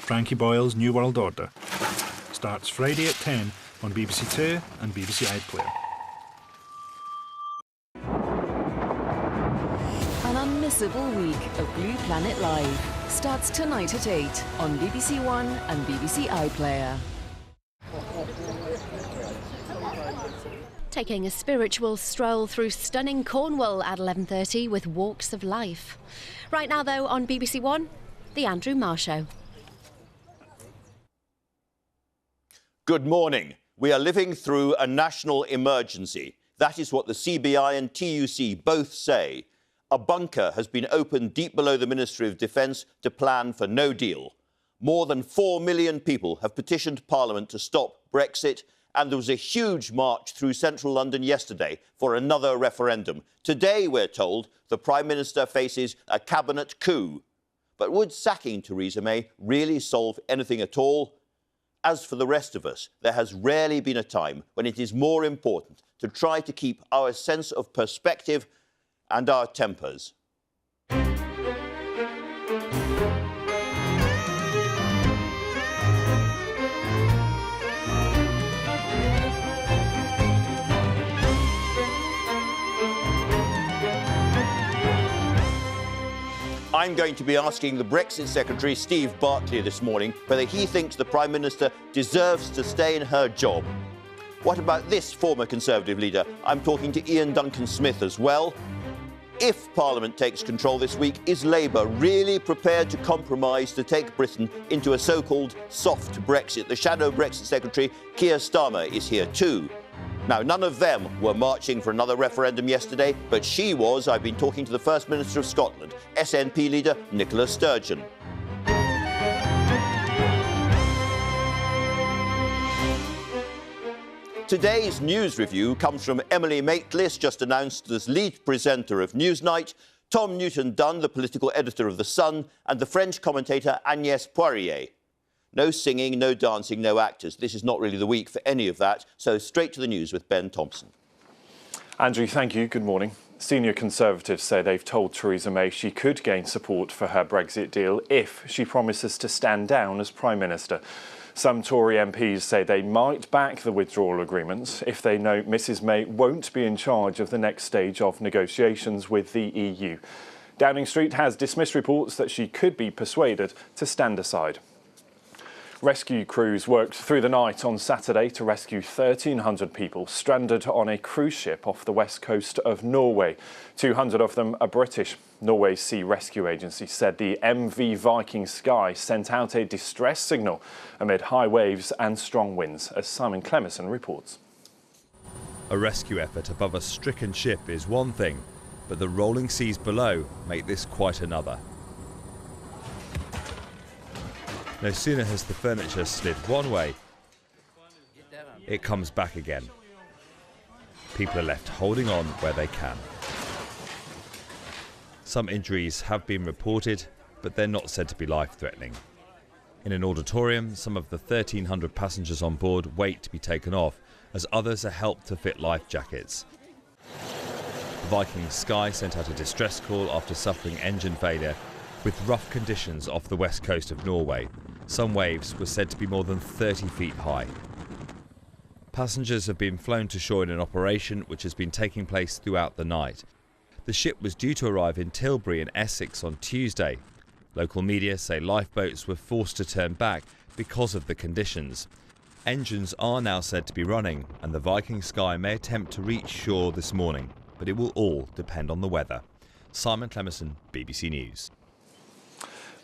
Frankie Boyle's New World Order starts Friday at 10 on BBC Two and BBC iPlayer. An unmissable week of Blue Planet Live starts tonight at 8 on BBC One and BBC iPlayer. Taking a spiritual stroll through stunning Cornwall at 11:30 with Walks of Life. Right now, though, on BBC One, The Andrew Marr Show. Good morning. We are living through a national emergency. That is what the CBI and TUC both say. A bunker has been opened deep below the Ministry of Defence to plan for no deal. More than 4 million people have petitioned Parliament to stop Brexit, and there was a huge march through central London yesterday for another referendum. Today, we're told, the Prime Minister faces a cabinet coup. But would sacking Theresa May really solve anything at all? As for the rest of us, there has rarely been a time when it is more important to try to keep our sense of perspective and our tempers. I'm going to be asking the Brexit Secretary, Stephen Barclay, this morning whether he thinks the Prime Minister deserves to stay in her job. What about this former Conservative leader? I'm talking to Ian Duncan-Smith as well. If Parliament takes control this week, is Labour really prepared to compromise to take Britain into a so-called soft Brexit? The shadow Brexit Secretary, Keir Starmer, is here too. Now, none of them were marching for another referendum yesterday, but she was. I've been talking to the First Minister of Scotland, SNP leader Nicola Sturgeon. Today's news review comes from Emily Maitlis, just announced as lead presenter of Newsnight, Tom Newton-Dunn, the political editor of The Sun, and the French commentator Agnes Poirier. No singing, no dancing, no actors. This is not really the week for any of that, so straight to the news with Ben Thompson. Andrew, thank you. Good morning. Senior Conservatives say they've told Theresa May she could gain support for her Brexit deal if she promises to stand down as Prime Minister. Some Tory MPs say they might back the withdrawal agreement if they know Mrs May won't be in charge of the next stage of negotiations with the EU. Downing Street has dismissed reports that she could be persuaded to stand aside. Rescue crews worked through the night on Saturday to rescue 1,300 people stranded on a cruise ship off the west coast of Norway. 200 of them are British. Norway's Sea Rescue Agency said the MV Viking Sky sent out a distress signal amid high waves and strong winds, as Simon Clemison reports. A rescue effort above a stricken ship is one thing, but the rolling seas below make this quite another. No sooner has the furniture slid one way, it comes back again. People are left holding on where they can. Some injuries have been reported, but they're not said to be life-threatening. In an auditorium, some of the 1,300 passengers on board wait to be taken off, as others are helped to fit life jackets. The Viking Sky sent out a distress call after suffering engine failure, with rough conditions off the west coast of Norway. Some waves were said to be more than 30 feet high. Passengers have been flown to shore in an operation which has been taking place throughout the night. The ship was due to arrive in Tilbury in Essex on Tuesday. Local media say lifeboats were forced to turn back because of the conditions. Engines are now said to be running, and the Viking Sky may attempt to reach shore this morning, but it will all depend on the weather. Simon Clemison, BBC News.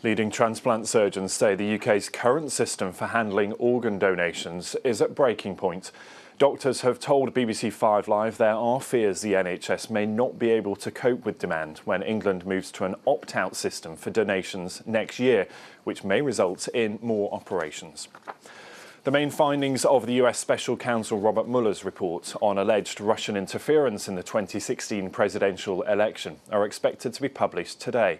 Leading transplant surgeons say the UK's current system for handling organ donations is at breaking point. Doctors have told BBC 5 Live there are fears the NHS may not be able to cope with demand when England moves to an opt-out system for donations next year, which may result in more operations. The main findings of the US Special Counsel Robert Mueller's report on alleged Russian interference in the 2016 presidential election are expected to be published today.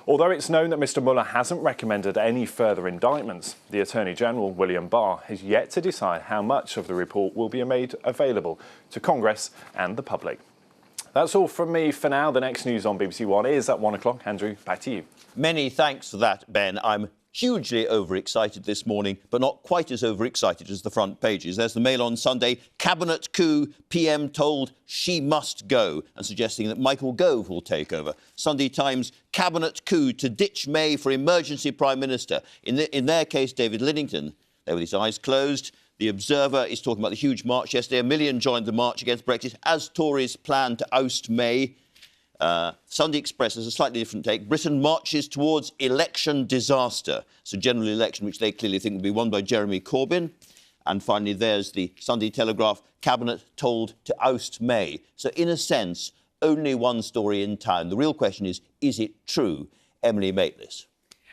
Although it's known that Mr Mueller hasn't recommended any further indictments, the Attorney General, William Barr, has yet to decide how much of the report will be made available to Congress and the public. That's all from me for now. The next news on BBC One is at 1 o'clock. Andrew, back to you. Many thanks for that, Ben. I'm hugely overexcited this morning, but not quite as overexcited as the front pages. There's the Mail on Sunday. Cabinet coup, PM told she must go, and suggesting that Michael Gove will take over. Sunday Times, cabinet coup to ditch May for emergency Prime Minister. In their case, David Lidington, there with his eyes closed. The Observer is talking about the huge march yesterday. 1 million joined the march against Brexit as Tories plan to oust May. Sunday Express has a slightly different take. Britain marches towards election disaster. It's a general election which they clearly think will be won by Jeremy Corbyn. And finally, there's the Sunday Telegraph. Cabinet told to oust May. So, in a sense, only one story in town. The real question is it true? Emily Maitlis.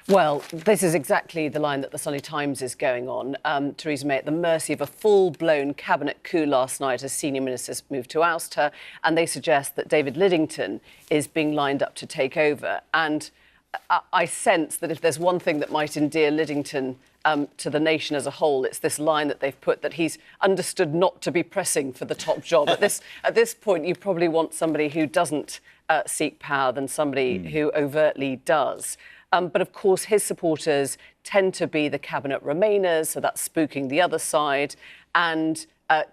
Well, this is exactly the line that the Sunday Times is going on. Theresa May at the mercy of a full-blown cabinet coup last night as senior ministers moved to oust her, and they suggest that David Lidington is being lined up to take over. And I sense that if there's one thing that might endear Lidington to the nation as a whole, it's this line that they've put that he's understood not to be pressing for the top job. At this point, you probably want somebody who doesn't seek power than somebody who overtly does. But, of course, his supporters tend to be the cabinet remainers, so that's spooking the other side. And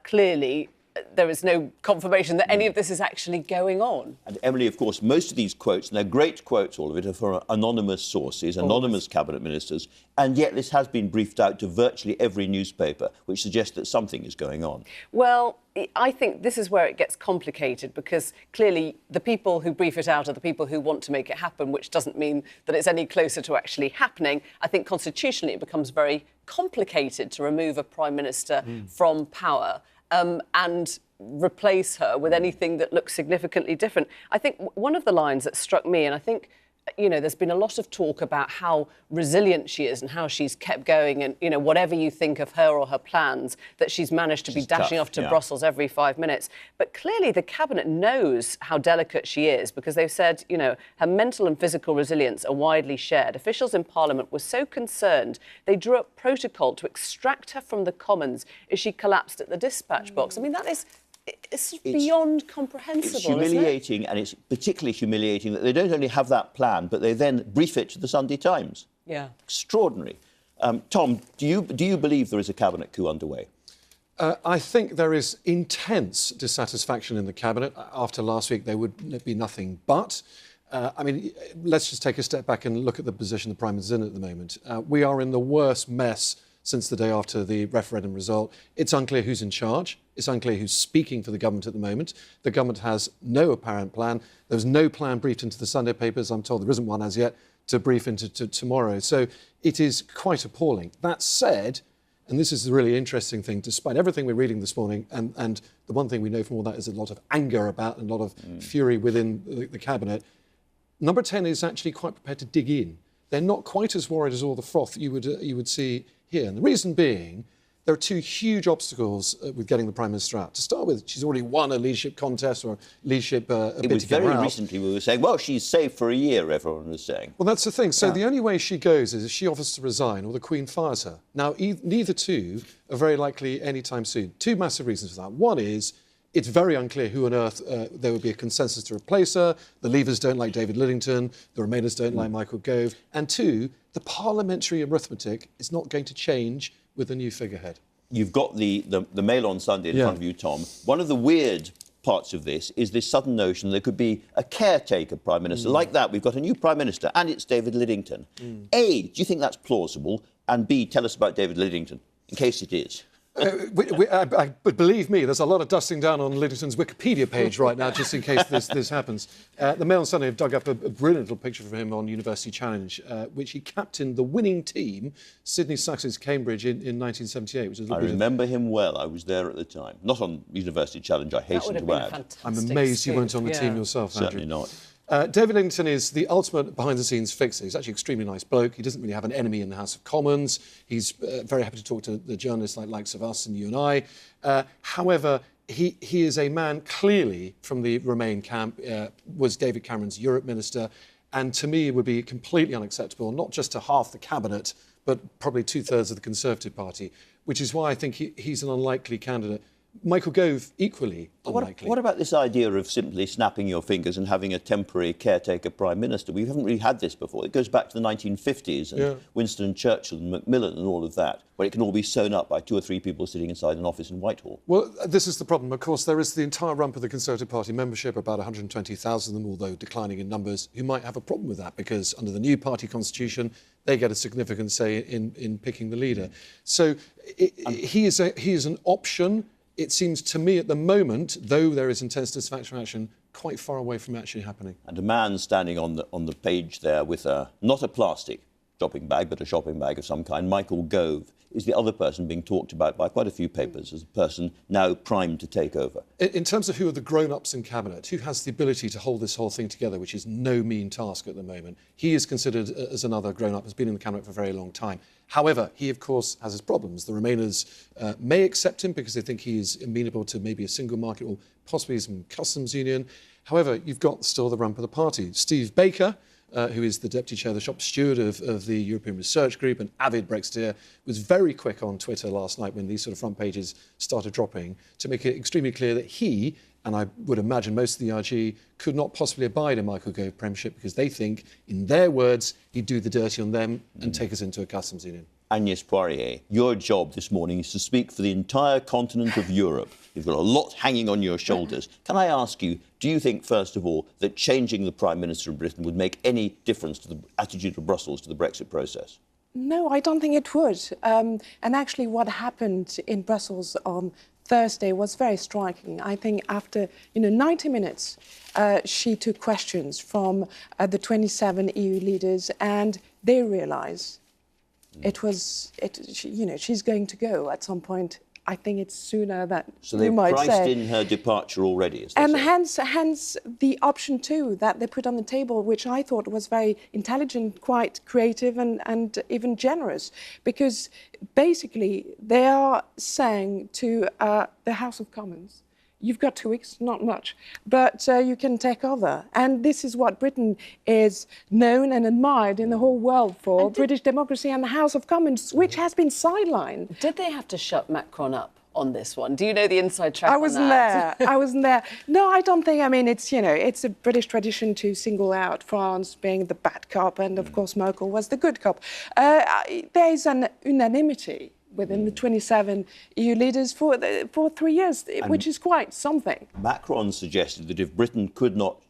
clearly, there is no confirmation that any of this is actually going on. And Emily, of course, most of these quotes, and they're great quotes, all of it, are from anonymous sources, anonymous cabinet ministers, and yet this has been briefed out to virtually every newspaper, which suggests that something is going on. Well, I think this is where it gets complicated, because clearly the people who brief it out are the people who want to make it happen, which doesn't mean that it's any closer to actually happening. I think constitutionally it becomes very complicated to remove a Prime Minister from power. And replace her with anything that looks significantly different. I think one of the lines that struck me, and I think, you know, there's been a lot of talk about how resilient she is and how she's kept going and, you know, whatever you think of her or her plans, that she's managed to be dashing off to Brussels every 5 minutes. But clearly the Cabinet knows how delicate she is, because they've said, you know, her mental and physical resilience are widely shared. Officials in Parliament were so concerned, they drew up protocol to extract her from the Commons as she collapsed at the dispatch box. I mean, it's beyond comprehensible. It's humiliating, isn't it? and it's particularly humiliating that they don't only have that plan, but they then brief it to the Sunday Times. Yeah. Extraordinary. Tom, do you believe there is a cabinet coup underway? I think there is intense dissatisfaction in the Cabinet. After last week, there would be nothing but. I mean, let's just take a step back and look at the position the Prime Minister's in at the moment. We are in the worst mess since the day after the referendum result. It's unclear who's in charge. It's unclear who's speaking for the government at the moment. The government has no apparent plan. There's no plan briefed into the Sunday papers. I'm told there isn't one as yet to brief into tomorrow. So it is quite appalling. That said, and this is the really interesting thing, despite everything we're reading this morning, and the one thing we know from all that is a lot of anger about and a lot of fury within the Cabinet, Number 10 is actually quite prepared to dig in. They're not quite as worried as all the froth you would see here. And the reason being, there are two huge obstacles with getting the Prime Minister out. To start with, she's already won a leadership contest or a leadership bid. It was very recently we were saying, well, she's safe for a year, everyone was saying. Well, that's the thing. So the only way she goes is if she offers to resign or the Queen fires her. Now, neither two are very likely anytime soon. Two massive reasons for that. One is it's very unclear who on earth there would be a consensus to replace her. The Leavers don't like David Lidington. The Remainers don't like Michael Gove. And two, the parliamentary arithmetic is not going to change with a new figurehead. You've got the Mail on Sunday in front of you, Tom. One of the weird parts of this is this sudden notion there could be a caretaker Prime Minister. Like that, we've got a new Prime Minister, and it's David Lidington. A, do you think that's plausible? And B, tell us about David Lidington, in case it is. But believe me, there's a lot of dusting down on Lidington's Wikipedia page right now, just in case this happens. The Mail on Sunday have dug up a brilliant little picture of him on University Challenge, which he captained the winning team, Sydney Sussex Cambridge, in 1978. Which is I remember him well. I was there at the time. Not on University Challenge, I hasten to add. I'm amazed you weren't on the team yourself, Andrew. Certainly not. David Lidington is the ultimate behind-the-scenes fixer. He's actually an extremely nice bloke. He doesn't really have an enemy in the House of Commons. He's very happy to talk to the journalists likes of us and you and I. However, he is a man clearly from the Remain camp, was David Cameron's Europe minister, and to me it would be completely unacceptable, not just to half the cabinet, but probably 2/3 of the Conservative Party, which is why I think he's an unlikely candidate. Michael Gove, equally unlikely. What about this idea of simply snapping your fingers and having a temporary caretaker Prime Minister? We haven't really had this before. It goes back to the 1950s and Winston Churchill and Macmillan and all of that, where it can all be sewn up by 2 or 3 people sitting inside an office in Whitehall. Well, this is the problem. Of course, there is the entire rump of the Conservative Party membership, about 120,000 of them, although declining in numbers, who might have a problem with that because under the new party constitution, they get a significant say in picking the leader. So he is an option. It seems to me at the moment, though there is intense dissatisfaction action, quite far away from actually happening. And a man standing on the page there with not a plastic shopping bag, but a shopping bag of some kind, Michael Gove, is the other person being talked about by quite a few papers as a person now primed to take over. In terms of who are the grown-ups in Cabinet, who has the ability to hold this whole thing together, which is no mean task at the moment, he is considered as another grown-up, has been in the Cabinet for a very long time. However, he, of course, has his problems. The Remainers may accept him because they think he is amenable to maybe a single market or possibly some customs union. However, you've got still the rump of the party. Steve Baker, who is the deputy chair, the shop steward of the European Research Group, an avid Brexiteer, was very quick on Twitter last night when these sort of front pages started dropping to make it extremely clear that he, and I would imagine most of the RG, could not possibly abide a Michael Gove premiership because they think, in their words, he'd do the dirty on them and take us into a customs union. Agnes Poirier, your job this morning is to speak for the entire continent of Europe. You've got a lot hanging on your shoulders. Can I ask you, do you think, first of all, that changing the Prime Minister of Britain would make any difference to the attitude of Brussels to the Brexit process? No, I don't think it would. And actually what happened in Brussels on Thursday was very striking. I think after 90 minutes, she took questions from the 27 EU leaders and they realised she's going to go at some point. I think it's sooner than you might say. So they've priced in her departure already, as they say. hence the option 2 that they put on the table, which I thought was very intelligent, quite creative and even generous, because basically they are saying to the House of Commons, you've got 2 weeks, not much, but you can take over. And this is what Britain is known and admired in the whole world for, British democracy and the House of Commons, which has been sidelined. Did they have to shut Macron up on this one? Do you know the inside track I wasn't there. No, I don't think. I mean, it's a British tradition to single out France being the bad cop, and of course Merkel was the good cop. There is an unanimity within the 27 EU leaders for 3 years, which is quite something. Macron suggested that if Britain could not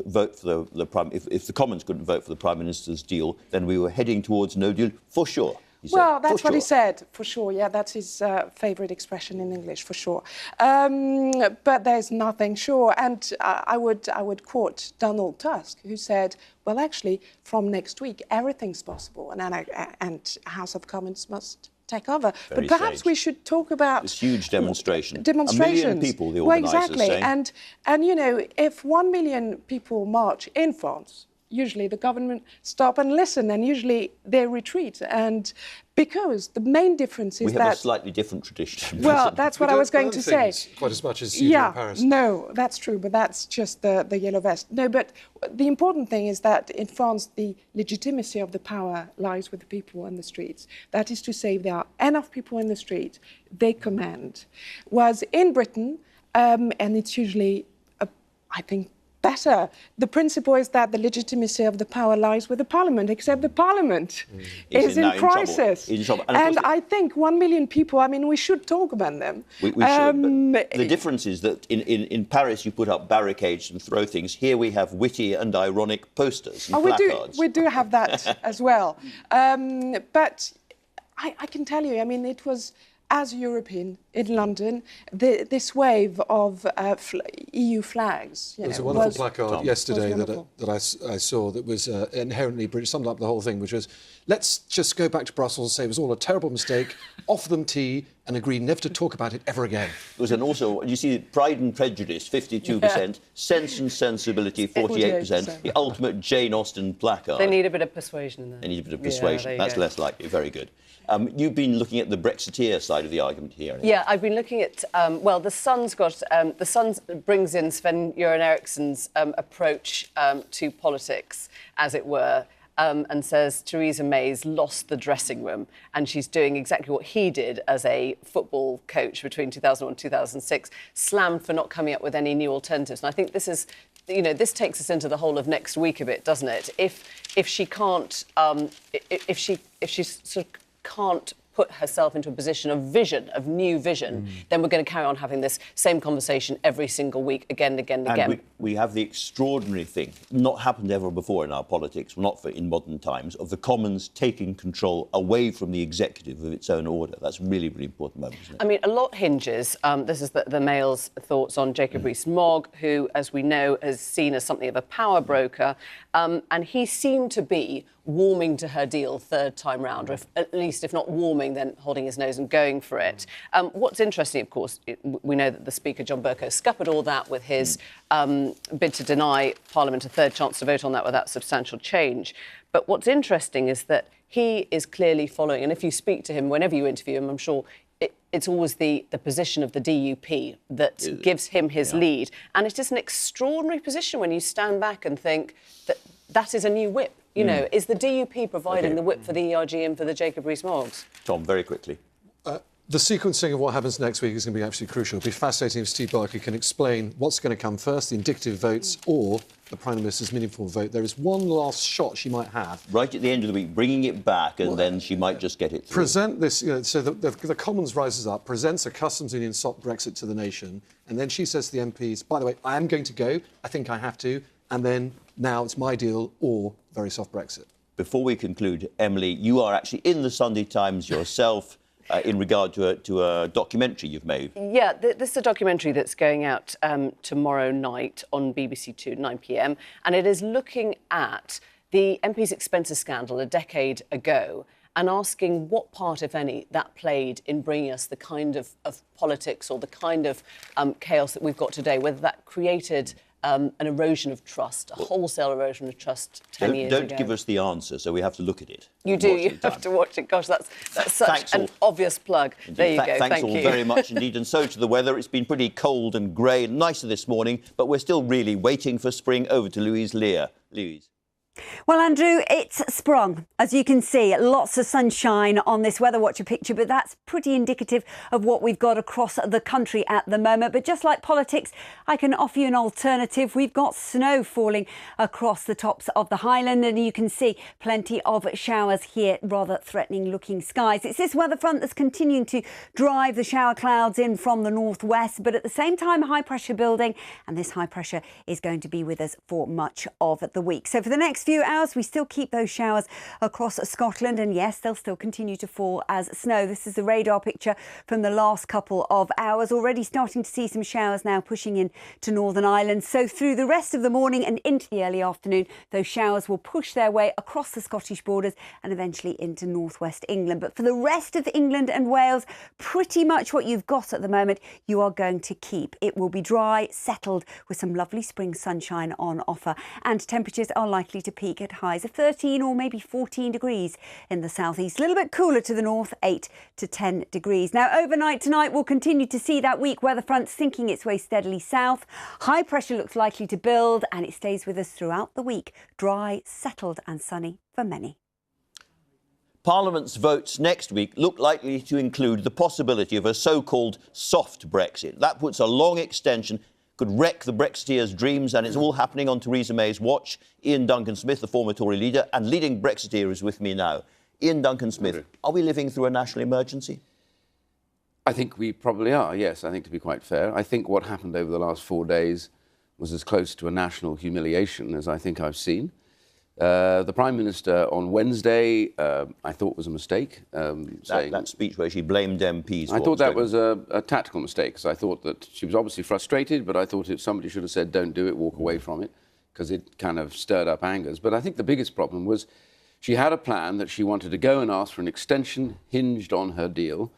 vote for the Prime, if the Commons couldn't vote for the Prime Minister's deal, then we were heading towards no deal for sure. Well, that's what he said, for sure. Yeah, that's his favourite expression in English, for sure. But there's nothing sure. And I would quote Donald Tusk, who said, well, actually, from next week, everything's possible, and House of Commons must take over. But perhaps we should talk about this huge demonstration. Demonstrations. 1 million people, the organisers say. Well, exactly. And if 1 million people march in France, usually the government stop and listen, and usually they retreat. And because the main difference is we have a slightly different tradition. Well, that's what I was going to say. Quite as much as you do in Paris. No, that's true, but that's just the yellow vest. No, but the important thing is that in France, the legitimacy of the power lies with the people on the streets. That is to say, if there are enough people in the street, they command. Whereas in Britain, and it's usually, I think, better. The principle is that the legitimacy of the power lies with the Parliament, except the Parliament is in crisis. In trouble. And I think 1 million people, I mean, we should talk about them. We should, but the difference is that in Paris you put up barricades and throw things. Here we have witty and ironic posters and placards. We do have that as well. But I can tell you, I mean, it was, as European in London, this wave of EU flags. There was a wonderful placard yesterday that I saw that was inherently British, summed up the whole thing, which was, let's just go back to Brussels, say it was all a terrible mistake, offer them tea and agree never to talk about it ever again. It was, and also, you see, Pride and Prejudice, 52%, Sense and Sensibility, 48%, the ultimate Jane Austen placard. They need a bit of persuasion in there. They need a bit of persuasion. That's less likely. Very good. You've been looking at the Brexiteer side of the argument here. Anyway. Yeah, I've been looking at, the Sun's got, the Sun brings in Sven-Göran Eriksson's approach to politics, as it were. and says Theresa May's lost the dressing room and she's doing exactly what he did as a football coach between 2001 and 2006, slammed for not coming up with any new alternatives. And I think this is, this takes us into the whole of next week a bit, doesn't it? If she can't, if she sort of can't put herself into a position of new vision, then we're going to carry on having this same conversation every single week, again and again and again. And we have the extraordinary thing, not happened ever before in our politics, not in modern times, of the Commons taking control away from the executive of its own order. That's really, really important moment, isn't it? I mean, a lot hinges, this is the Mail's thoughts on Jacob Rees-Mogg, who, as we know, is seen as something of a power broker, and he seemed to be warming to her deal third time round, or at least if not warming, then holding his nose and going for it. What's interesting, of course, we know that the Speaker, John Bercow, scuppered all that with his bid to deny Parliament a third chance to vote on that without substantial change. But what's interesting is that he is clearly following, and if you speak to him, whenever you interview him, I'm sure it's always the position of the DUP that gives him his lead. And it's just an extraordinary position when you stand back and think that is a new whip. Is the DUP providing the whip for the ERG and for the Jacob Rees-Moggs? Tom, very quickly. The sequencing of what happens next week is going to be absolutely crucial. It'll be fascinating if Steve Barclay can explain what's going to come first, the indicative votes or the Prime Minister's meaningful vote. There is one last shot she might have. Right at the end of the week, bringing it back, and then she might just get it through. Present this, so the Commons rises up, presents a customs union soft Brexit to the nation, and then she says to the MPs, by the way, I am going to go, I think I have to, and then now it's my deal or very soft Brexit. Before we conclude, Emily, you are actually in the Sunday Times yourself. In regard to a documentary you've made. Yeah, this is a documentary that's going out tomorrow night on BBC 2 at 9 p.m. and it is looking at the MP's expenses scandal a decade ago and asking what part, if any, that played in bringing us the kind of politics or the kind of chaos that we've got today, whether that created an erosion of trust, a wholesale erosion of trust 10 years ago. Don't give us the answer, so we have to look at it. You do, you have to watch it. Gosh, that's such an obvious plug. Indeed. There you go, thanks all very much indeed. And so to the weather. It's been pretty cold and grey and nicer this morning, but we're still really waiting for spring. Over to Louise Lear. Louise. Well, Andrew, it's sprung. As you can see, lots of sunshine on this Weather Watcher picture, but that's pretty indicative of what we've got across the country at the moment. But just like politics, I can offer you an alternative. We've got snow falling across the tops of the Highland, and you can see plenty of showers here, rather threatening looking skies. It's this weather front that's continuing to drive the shower clouds in from the northwest, but at the same time, high pressure building, and this high pressure is going to be with us for much of the week. So for the next few hours, we still keep those showers across Scotland, and yes, they'll still continue to fall as snow. This is the radar picture from the last couple of hours. Already starting to see some showers now pushing in to Northern Ireland. So through the rest of the morning and into the early afternoon, those showers will push their way across the Scottish borders and eventually into northwest England. But for the rest of England and Wales, pretty much what you've got at the moment, you are going to keep. It will be dry, settled, with some lovely spring sunshine on offer, and temperatures are likely to peak at highs of 13 or maybe 14 degrees in the southeast. A little bit cooler to the north, 8 to 10 degrees. Now, overnight tonight, we'll continue to see that weak weather front sinking its way steadily south. High pressure looks likely to build, and it stays with us throughout the week. Dry, settled and sunny for many. Parliament's votes next week look likely to include the possibility of a so-called soft Brexit. That puts a long extension, could wreck the Brexiteers' dreams, and it's all happening on Theresa May's watch. Ian Duncan-Smith, the former Tory leader and leading Brexiteer, is with me now. Ian Duncan-Smith, are we living through a national emergency? I think we probably are, yes, I think to be quite fair. I think what happened over the last 4 days was as close to a national humiliation as I think I've seen. The Prime Minister on Wednesday, I thought was a mistake. That speech where she blamed MPs. I thought that was a tactical mistake, because I thought that she was obviously frustrated, but I thought if somebody should have said, don't do it, walk away from it, because it kind of stirred up angers. But I think the biggest problem was she had a plan that she wanted to go and ask for an extension hinged on her deal.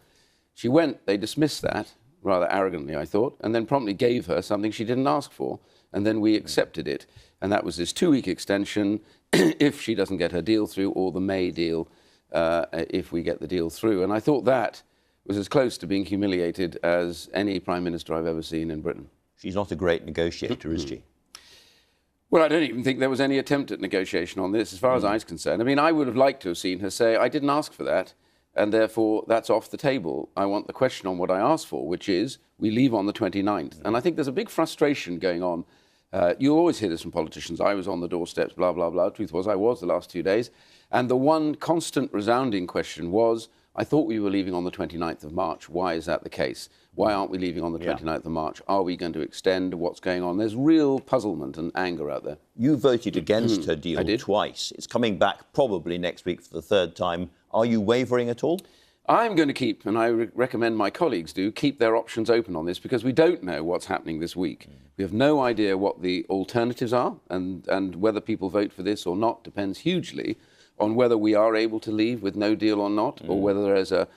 She went, they dismissed that, rather arrogantly, I thought, and then promptly gave her something she didn't ask for, and then we accepted it. And that was this 2-week extension if she doesn't get her deal through, or the May deal if we get the deal through. And I thought that was as close to being humiliated as any Prime Minister I've ever seen in Britain. She's not a great negotiator, is she? Well, I don't even think there was any attempt at negotiation on this, as far as I was concerned. I mean, I would have liked to have seen her say, I didn't ask for that, and therefore that's off the table. I want the question on what I asked for, which is, we leave on the 29th. And I think there's a big frustration going on. You always hear this from politicians. I was on the doorsteps, blah, blah, blah. Truth was, I was the last 2 days. And the one constant resounding question was, I thought we were leaving on the 29th of March. Why is that the case? Why aren't we leaving on the 29th of March? Are we going to extend? What's going on? There's real puzzlement and anger out there. You voted against her deal twice. It's coming back probably next week for the third time. Are you wavering at all? I'm going to keep, and I recommend my colleagues do, keep their options open on this because we don't know what's happening this week. We have no idea what the alternatives are, and whether people vote for this or not depends hugely on whether we are able to leave with no deal or not, or whether there is a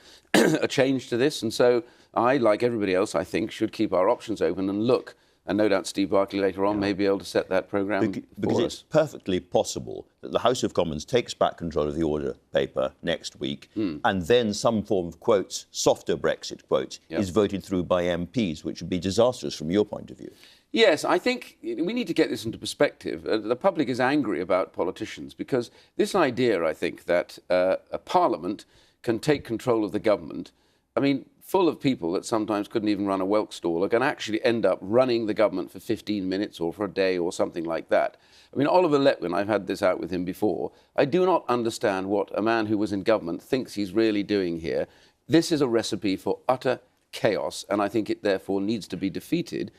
change to this. And so I, like everybody else, I think, should keep our options open and look. And no doubt Steve Barclay later on may be able to set that programme because it's perfectly possible that the House of Commons takes back control of the order paper next week, and then some form of, quotes, softer Brexit, quotes, is voted through by MPs, which would be disastrous from your point of view. Yes, I think we need to get this into perspective. The public is angry about politicians because this idea, I think, that a parliament can take control of the government, I mean, full of people that sometimes couldn't even run a whelk stall, are going to actually end up running the government for 15 minutes or for a day or something like that. I mean, Oliver Letwin, I've had this out with him before. I do not understand what a man who was in government thinks he's really doing here. This is a recipe for utter chaos, and I think it therefore needs to be defeated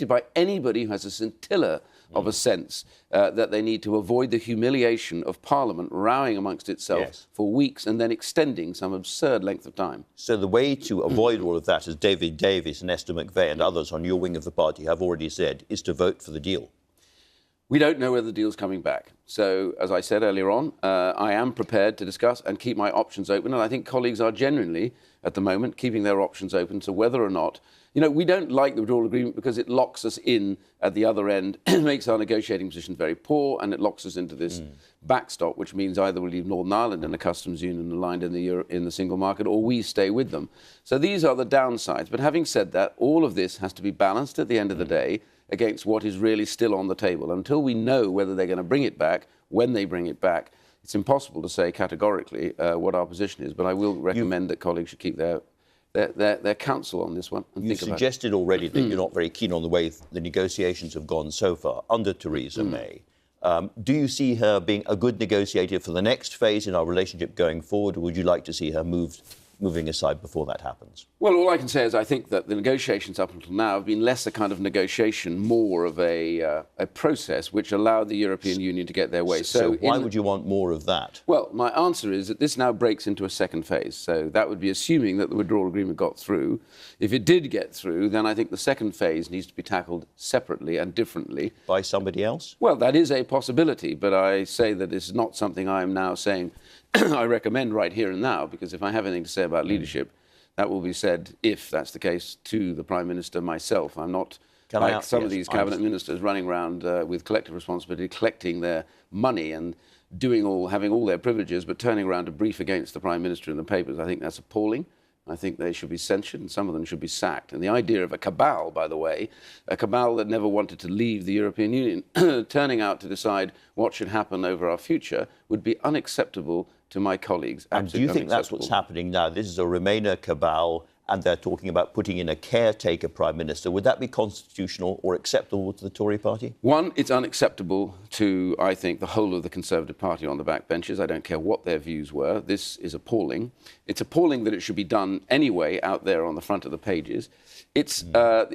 by anybody who has a scintilla of a sense that they need to avoid the humiliation of Parliament rowing amongst itself for weeks and then extending some absurd length of time. So the way to avoid all of that, as David Davis and Esther McVeigh and others on your wing of the party have already said, is to vote for the deal. We don't know whether the deal's coming back. So, as I said earlier on, I am prepared to discuss and keep my options open. And I think colleagues are genuinely, at the moment, keeping their options open to whether or not... You know, we don't like the withdrawal agreement because it locks us in at the other end, makes our negotiating position very poor, and it locks us into this backstop, which means either we leave Northern Ireland in the customs union aligned in the single market, or we stay with them. So these are the downsides. But having said that, all of this has to be balanced at the end of the day against what is really still on the table. Until we know whether they're going to bring it back, when they bring it back, it's impossible to say categorically what our position is. But I will recommend that colleagues should keep their counsel on this one. You suggested already that you're not very keen on the way the negotiations have gone so far under Theresa May. Do you see her being a good negotiator for the next phase in our relationship going forward, or would you like to see her moving aside before that happens? Well, all I can say is I think that the negotiations up until now have been less a kind of negotiation, more of a process which allowed the European Union to get their way. So why would you want more of that? Well, my answer is that this now breaks into a second phase. So that would be assuming that the withdrawal agreement got through. If it did get through, then I think the second phase needs to be tackled separately and differently. By somebody else? Well, that is a possibility, but I say that it's not something I am now saying I recommend right here and now, because if I have anything to say about leadership, that will be said, if that's the case, to the Prime Minister myself. I'm not like some of these cabinet ministers running around with collective responsibility, collecting their money and having all their privileges, but turning around to brief against the Prime Minister in the papers. I think that's appalling. I think they should be censured and some of them should be sacked. And the idea of a cabal, by the way, a cabal that never wanted to leave the European Union, turning out to decide what should happen over our future, would be unacceptable to my colleagues. And do you think that's what's happening now? This is a Remainer cabal, and they're talking about putting in a caretaker Prime Minister. Would that be constitutional or acceptable to the Tory party? One, it's unacceptable to, I think, the whole of the Conservative Party on the backbenches. I don't care what their views were. This is appalling. It's appalling that it should be done anyway out there on the front of the pages. It's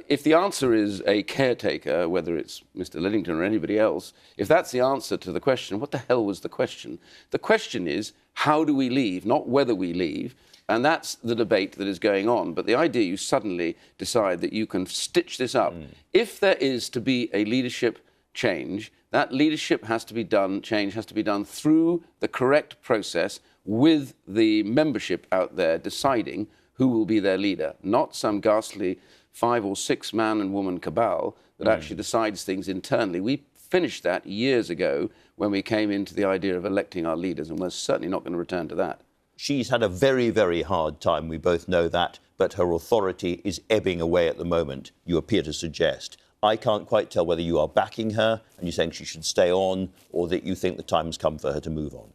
if the answer is a caretaker, whether it's Mr. Lidington or anybody else, if that's the answer to the question, what the hell was the question? The question is, how do we leave, not whether we leave. And that's the debate that is going on. But the idea you suddenly decide that you can stitch this up. If there is to be a leadership change, that leadership change has to be done through the correct process with the membership out there deciding who will be their leader, not some ghastly 5 or 6 man and woman cabal that actually decides things internally. We finished that years ago when we came into the idea of electing our leaders, and we're certainly not going to return to that. She's had a very, very hard time, we both know that, but her authority is ebbing away at the moment, you appear to suggest. I can't quite tell whether you are backing her and you're saying she should stay on, or that you think the time has come for her to move on.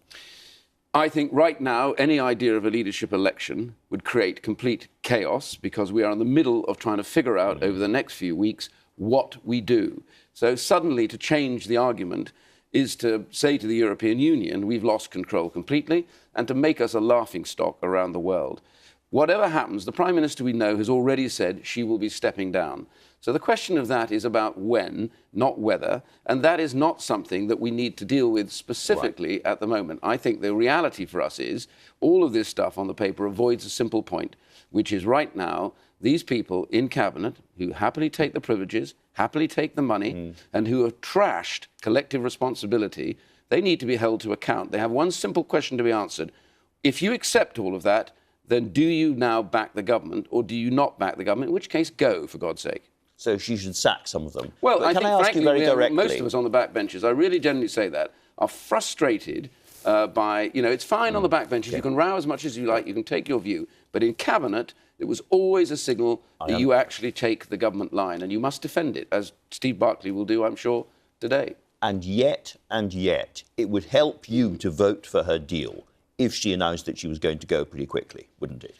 I think right now any idea of a leadership election would create complete chaos, because we are in the middle of trying to figure out over the next few weeks what we do. So suddenly to change the argument is to say to the European Union, we've lost control completely, and to make us a laughingstock around the world. Whatever happens, the Prime Minister, we know, has already said she will be stepping down. So the question of that is about when, not whether, and that is not something that we need to deal with specifically at the moment. I think the reality for us is all of this stuff on the paper avoids a simple point, which is right now these people in Cabinet who happily take the privileges, happily take the money, and who have trashed collective responsibility, they need to be held to account. They have one simple question to be answered. If you accept all of that, then do you now back the government, or do you not back the government? In which case, go, for God's sake. So she should sack some of them. Well, but I think, frankly, most of us on the backbenches, I really generally say that, are frustrated by, it's fine on the backbenches, you can row as much as you like, you can take your view, but in Cabinet, it was always a signal that you actually take the government line, and you must defend it, as Steve Barclay will do, I'm sure, today. And yet, it would help you to vote for her deal if she announced that she was going to go pretty quickly, wouldn't it?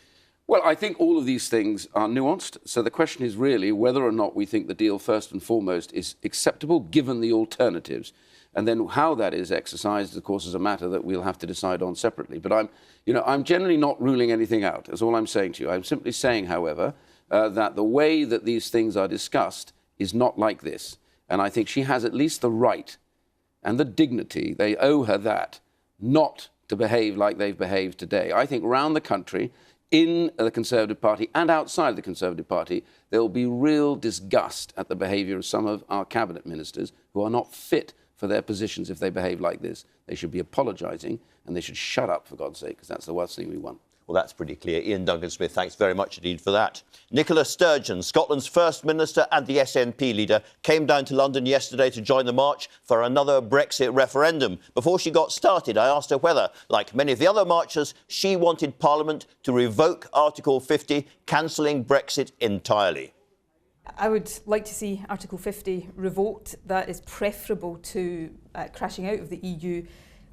Well, I think all of these things are nuanced. So the question is really whether or not we think the deal, first and foremost, is acceptable given the alternatives. And then how that is exercised, of course, is a matter that we'll have to decide on separately. But I'm generally not ruling anything out, is all I'm saying to you. I'm simply saying, however, that the way that these things are discussed is not like this. And I think she has at least the right and the dignity, they owe her that, not to behave like they've behaved today. I think around the country, in the Conservative Party and outside the Conservative Party, there will be real disgust at the behaviour of some of our cabinet ministers who are not fit for their positions if they behave like this. They should be apologising, and they should shut up, for God's sake, because that's the worst thing we want. Well, that's pretty clear. Ian Duncan-Smith, thanks very much indeed for that. Nicola Sturgeon, Scotland's First Minister and the SNP leader, came down to London yesterday to join the march for another Brexit referendum. Before she got started, I asked her whether, like many of the other marchers, she wanted Parliament to revoke Article 50, cancelling Brexit entirely. I would like to see Article 50 revoked. That is preferable to crashing out of the EU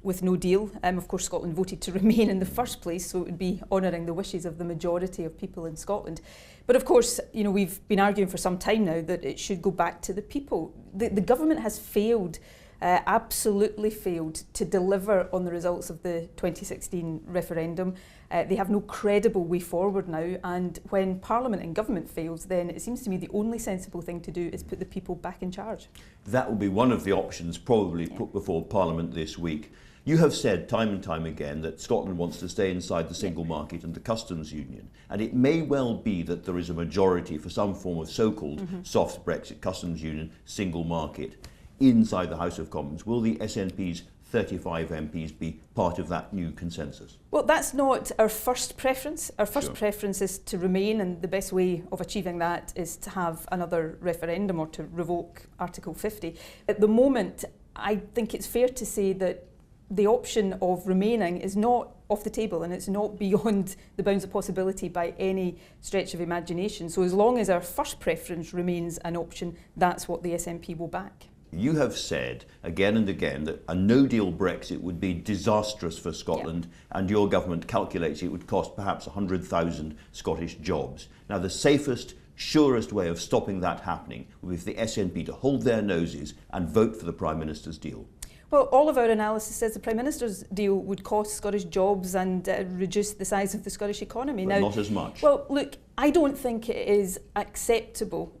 with no deal. Of course, Scotland voted to remain in the first place, so it would be honouring the wishes of the majority of people in Scotland. But of course, we've been arguing for some time now that it should go back to the people. The government has failed, absolutely failed, to deliver on the results of the 2016 referendum. They have no credible way forward now, and when Parliament and government fails, then it seems to me the only sensible thing to do is put the people back in charge. That will be one of the options probably put before Parliament this week. You have said time and time again that Scotland wants to stay inside the single market and the customs union, and it may well be that there is a majority for some form of so-called soft Brexit, customs union, single market inside the House of Commons. Will the SNP's 35 MPs be part of that new consensus? Well, that's not our first preference. Our first preference is to remain, and the best way of achieving that is to have another referendum or to revoke Article 50. At the moment, I think it's fair to say that the option of remaining is not off the table, and it's not beyond the bounds of possibility by any stretch of imagination. So as long as our first preference remains an option, that's what the SNP will back. You have said again and again that a no-deal Brexit would be disastrous for Scotland, and your government calculates it would cost perhaps 100,000 Scottish jobs. Now, the safest, surest way of stopping that happening would be for the SNP to hold their noses and vote for the Prime Minister's deal. Well, all of our analysis says the Prime Minister's deal would cost Scottish jobs and reduce the size of the Scottish economy. But not as much. Well, look, I don't think it is acceptable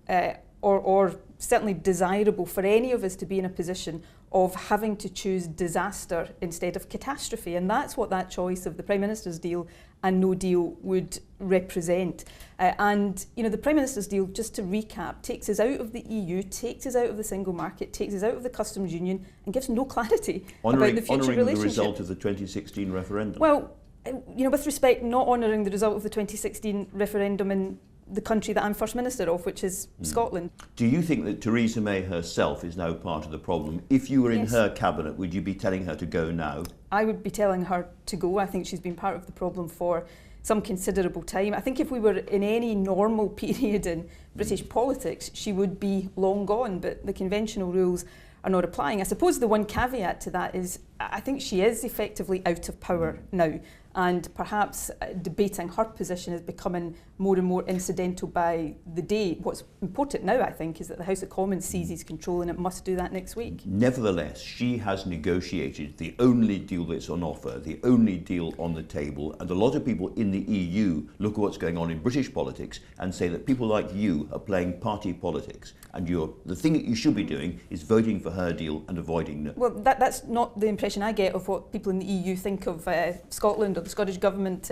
or certainly desirable for any of us to be in a position of having to choose disaster instead of catastrophe. And that's what that choice of the Prime Minister's deal and no deal would represent. The Prime Minister's deal, just to recap, takes us out of the EU, takes us out of the single market, takes us out of the customs union, and gives no clarity about the future relationship. Honouring the result of the 2016 referendum. Well, with respect, not honouring the result of the 2016 referendum in the country that I'm First Minister of, which is Scotland. Do you think that Theresa May herself is now part of the problem? If you were in her cabinet, would you be telling her to go now? I would be telling her to go. I think she's been part of the problem for some considerable time. I think if we were in any normal period in British politics, she would be long gone, but the conventional rules are not applying. I suppose the one caveat to that is I think she is effectively out of power now, and perhaps debating her position is becoming more and more incidental by the day. What's important now, I think, is that the House of Commons seizes control, and it must do that next week. Nevertheless, she has negotiated the only deal that's on offer, the only deal on the table, and a lot of people in the EU look at what's going on in British politics and say that people like you are playing party politics, and the thing that you should be doing is voting for her deal and avoiding no. Well, that's not the impression I get of what people in the EU think of Scotland or the Scottish Government.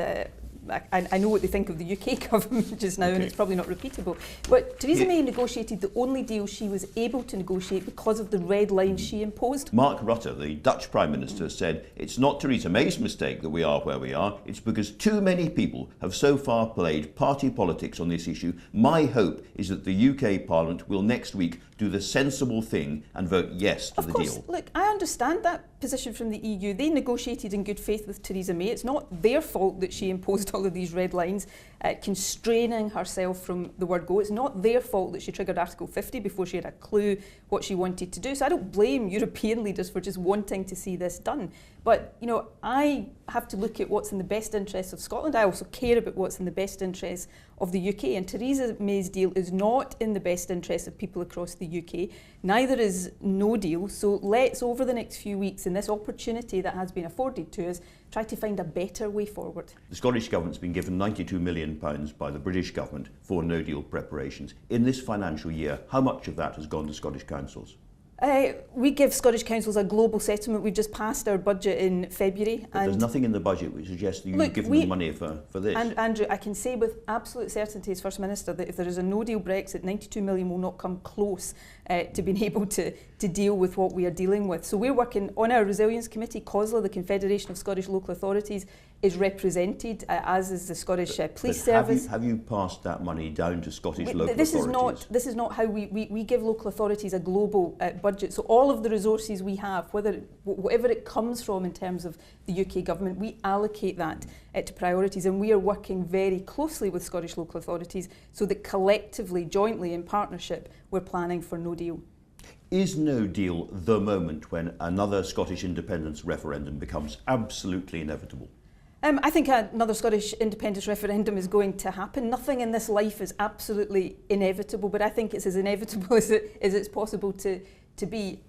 I know what they think of the UK government just now, and it's probably not repeatable. But Theresa May negotiated the only deal she was able to negotiate because of the red line she imposed. Mark Rutte, the Dutch Prime Minister, said it's not Theresa May's mistake that we are where we are, it's because too many people have so far played party politics on this issue. My hope is that the UK Parliament will next week do the sensible thing and vote yes to the deal. Look, I understand that position from the EU. They negotiated in good faith with Theresa May. It's not their fault that she imposed all of these red lines, constraining herself from the word go. It's not their fault that she triggered Article 50 before she had a clue what she wanted to do. So I don't blame European leaders for just wanting to see this done. But, you know, I have to look at what's in the best interest of Scotland. I also care about what's in the best interest of the UK. And Theresa May's deal is not in the best interest of people across the UK. Neither is no deal. So let's, over the next few weeks, in this opportunity that has been afforded to us, try to find a better way forward. The Scottish Government's been given £92 million by the British Government for no-deal preparations. In this financial year, how much of that has gone to Scottish councils? We give Scottish councils a global settlement. We've just passed our budget in February. But there's nothing in the budget which suggests that you've given them money for this. And Andrew, I can say with absolute certainty as First Minister that if there is a no-deal Brexit, 92 million will not come close to being able to deal with what we are dealing with. So we're working on our Resilience Committee. COSLA, the Confederation of Scottish Local Authorities, is represented, as is the Scottish Police Service. Have you passed that money down to Scottish local authorities? This is not how we give local authorities a global budget. So all of the resources we have, whatever it comes from in terms of the UK government, we allocate that to priorities, and we are working very closely with Scottish local authorities so that collectively, jointly, in partnership, we're planning for no deal. Is no deal the moment when another Scottish independence referendum becomes absolutely inevitable? I think another Scottish independence referendum is going to happen. Nothing in this life is absolutely inevitable, but I think it's as inevitable as it's possible to be.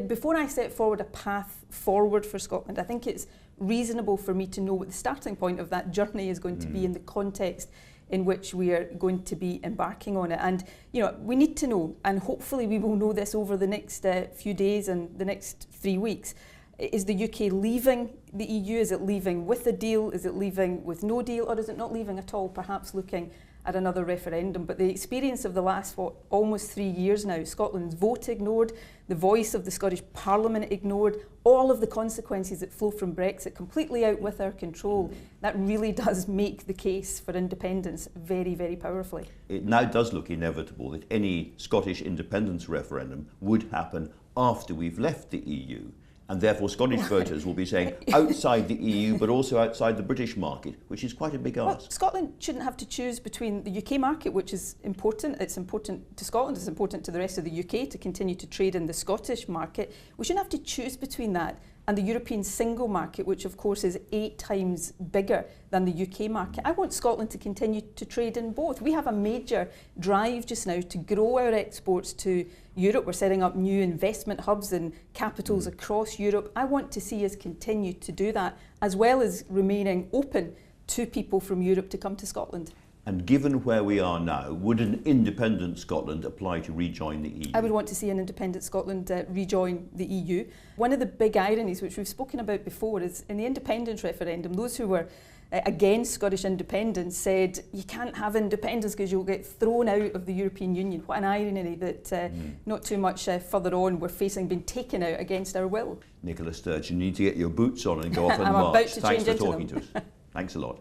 Before I set forward a path forward for Scotland, I think it's reasonable for me to know what the starting point of that journey is going to be in the context in which we are going to be embarking on it. And, you know, we need to know, and hopefully we will know this over the next few days and the next 3 weeks. Is the UK leaving the EU? Is it leaving with a deal? Is it leaving with no deal? Or is it not leaving at all, perhaps looking at another referendum? But the experience of the last, almost 3 years now, Scotland's vote ignored, the voice of the Scottish Parliament ignored, all of the consequences that flow from Brexit completely out with our control, that really does make the case for independence very, very powerfully. It now does look inevitable that any Scottish independence referendum would happen after we've left the EU. And therefore Scottish voters will be saying outside the EU but also outside the British market, which is quite a big ask. Well, Scotland shouldn't have to choose between the UK market, which is important. It's important to Scotland, it's important to the rest of the UK to continue to trade in the Scottish market. We shouldn't have to choose between that and the European single market, which of course is 8 times bigger than the UK market. I want Scotland to continue to trade in both. We have a major drive just now to grow our exports to Europe. We're setting up new investment hubs and capitals across Europe. I want to see us continue to do that, as well as remaining open to people from Europe to come to Scotland. And given where we are now, would an independent Scotland apply to rejoin the EU? I would want to see an independent Scotland rejoin the EU. One of the big ironies, which we've spoken about before, is in the independence referendum, those who were against Scottish independence said you can't have independence because you'll get thrown out of the European Union. What an irony that not too much further on we're facing being taken out against our will. Nicola Sturgeon, you need to get your boots on and go off and march. Thanks for talking to us. Thanks a lot.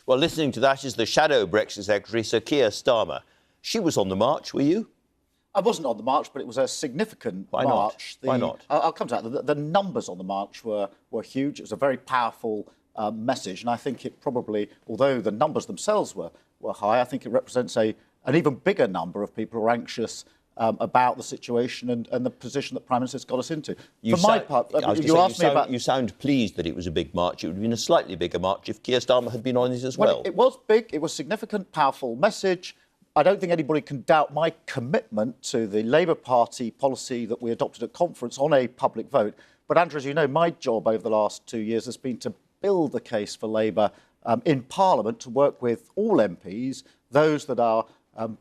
Well, listening to that is the shadow Brexit Secretary, Sir Keir Starmer. She was on the march, were you? I wasn't on the march, but it was a significant march. Why not? I'll come to that. The numbers on the march were huge. It was a very powerful message, and I think it probably, although the numbers themselves were high, I think it represents an even bigger number of people who are anxious about the situation and the position that Prime Minister's got us into. For my part, you asked me about... You sound pleased that it was a big march. It would have been a slightly bigger march if Keir Starmer had been on it as well. It was big. It was a significant, powerful message. I don't think anybody can doubt my commitment to the Labour Party policy that we adopted at conference on a public vote. But, Andrew, as you know, my job over the last 2 years has been to build the case for Labour in Parliament, to work with all MPs, those that are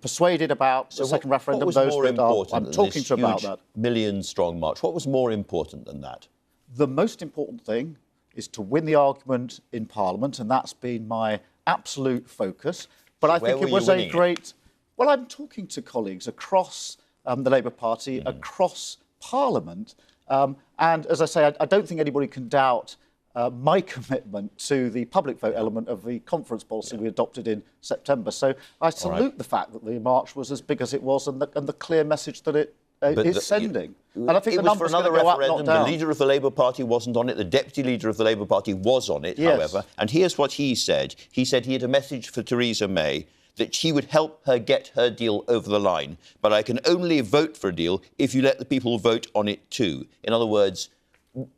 persuaded about the second referendum, those that are... I'm talking to about that. Million-strong march. What was more important than that? The most important thing is to win the argument in Parliament, and that's been my absolute focus. But I think it was a great... Well, I'm talking to colleagues across the Labour Party, across Parliament, and as I say, I don't think anybody can doubt my commitment to the public vote element of the conference policy we adopted in September. So I salute the fact that the march was as big as it was and the clear message that it is sending. And I think it was for another referendum. The leader of the Labour Party wasn't on it. The deputy leader of the Labour Party was on it, however. And here's what he said. He said he had a message for Theresa May that she would help her get her deal over the line. But I can only vote for a deal if you let the people vote on it too. In other words,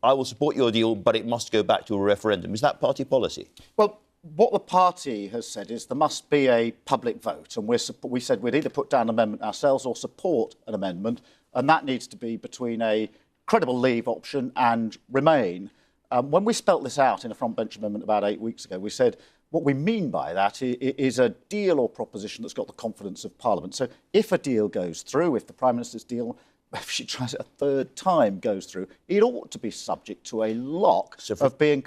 I will support your deal, but it must go back to a referendum. Is that party policy? Well, what the party has said is there must be a public vote. And we said we'd either put down an amendment ourselves or support an amendment. And that needs to be between a credible leave option and remain. When we spelt this out in a front bench amendment about 8 weeks ago, we said what we mean by that is a deal or proposition that's got the confidence of Parliament. So if a deal goes through, if the Prime Minister's deal, if she tries it a third time, goes through, it ought to be subject to a lock of being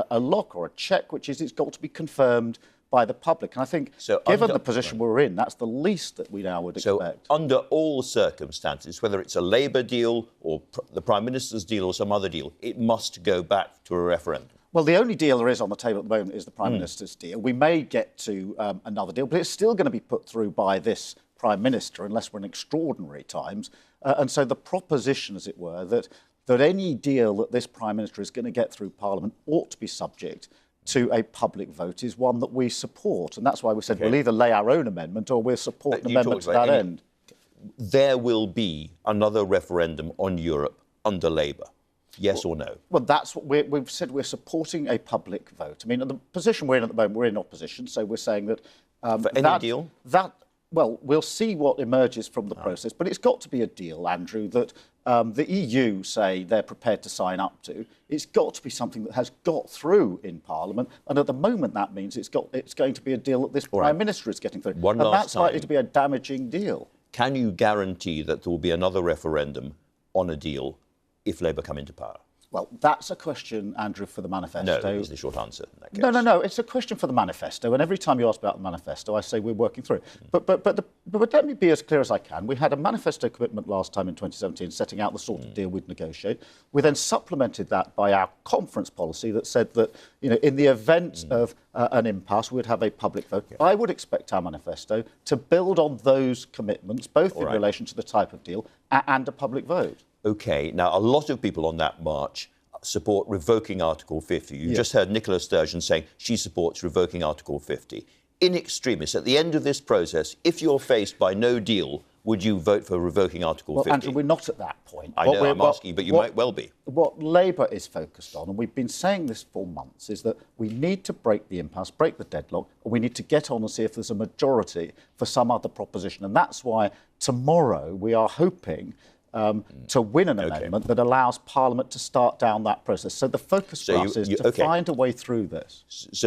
a lock or a check, which is it's got to be confirmed by the public. And I think, given the position we're in, that's the least that we now would expect. So under all circumstances, whether it's a Labour deal or the Prime Minister's deal or some other deal, it must go back to a referendum. Well, the only deal there is on the table at the moment is the Prime Minister's deal. We may get to another deal, but it's still going to be put through by this Prime Minister unless we're in extraordinary times. And so the proposition, as it were, that any deal that this Prime Minister is going to get through Parliament ought to be subject to a public vote is one that we support. And that's why we said we'll either lay our own amendment or we'll support an amendment to that end. There will be another referendum on Europe under Labour. Yes or no? Well, that's what we've said. We're supporting a public vote. I mean, the position we're in at the moment, we're in opposition, so we're saying that... for any deal? Well, we'll see what emerges from the process, but it's got to be a deal, Andrew, that the EU say they're prepared to sign up to. It's got to be something that has got through in Parliament, and at the moment that means it's going to be a deal that this Prime Minister is getting through. And that's likely to be a damaging deal. Can you guarantee that there will be another referendum on a deal if Labour come into power? Well, that's a question, Andrew, for the manifesto. No, is the short answer in that case. No. It's a question for the manifesto. And every time you ask about the manifesto, I say we're working through it. But let me be as clear as I can. We had a manifesto commitment last time in 2017 setting out the sort of deal we'd negotiate. We then supplemented that by our conference policy that said that, in the event of an impasse, we'd have a public vote. Yeah. I would expect our manifesto to build on those commitments, both in relation to the type of deal and a public vote. OK, now, a lot of people on that march support revoking Article 50. You just heard Nicola Sturgeon saying she supports revoking Article 50. In extremis, at the end of this process, if you're faced by no deal, would you vote for revoking Article 50? Well, Andrew, we're not at that point. I know, I'm asking, but you might well be. What Labour is focused on, and we've been saying this for months, is that we need to break the impasse, break the deadlock, and we need to get on and see if there's a majority for some other proposition. And that's why tomorrow we are hoping to win an amendment that allows Parliament to start down that process. So the focus for us is to find a way through this.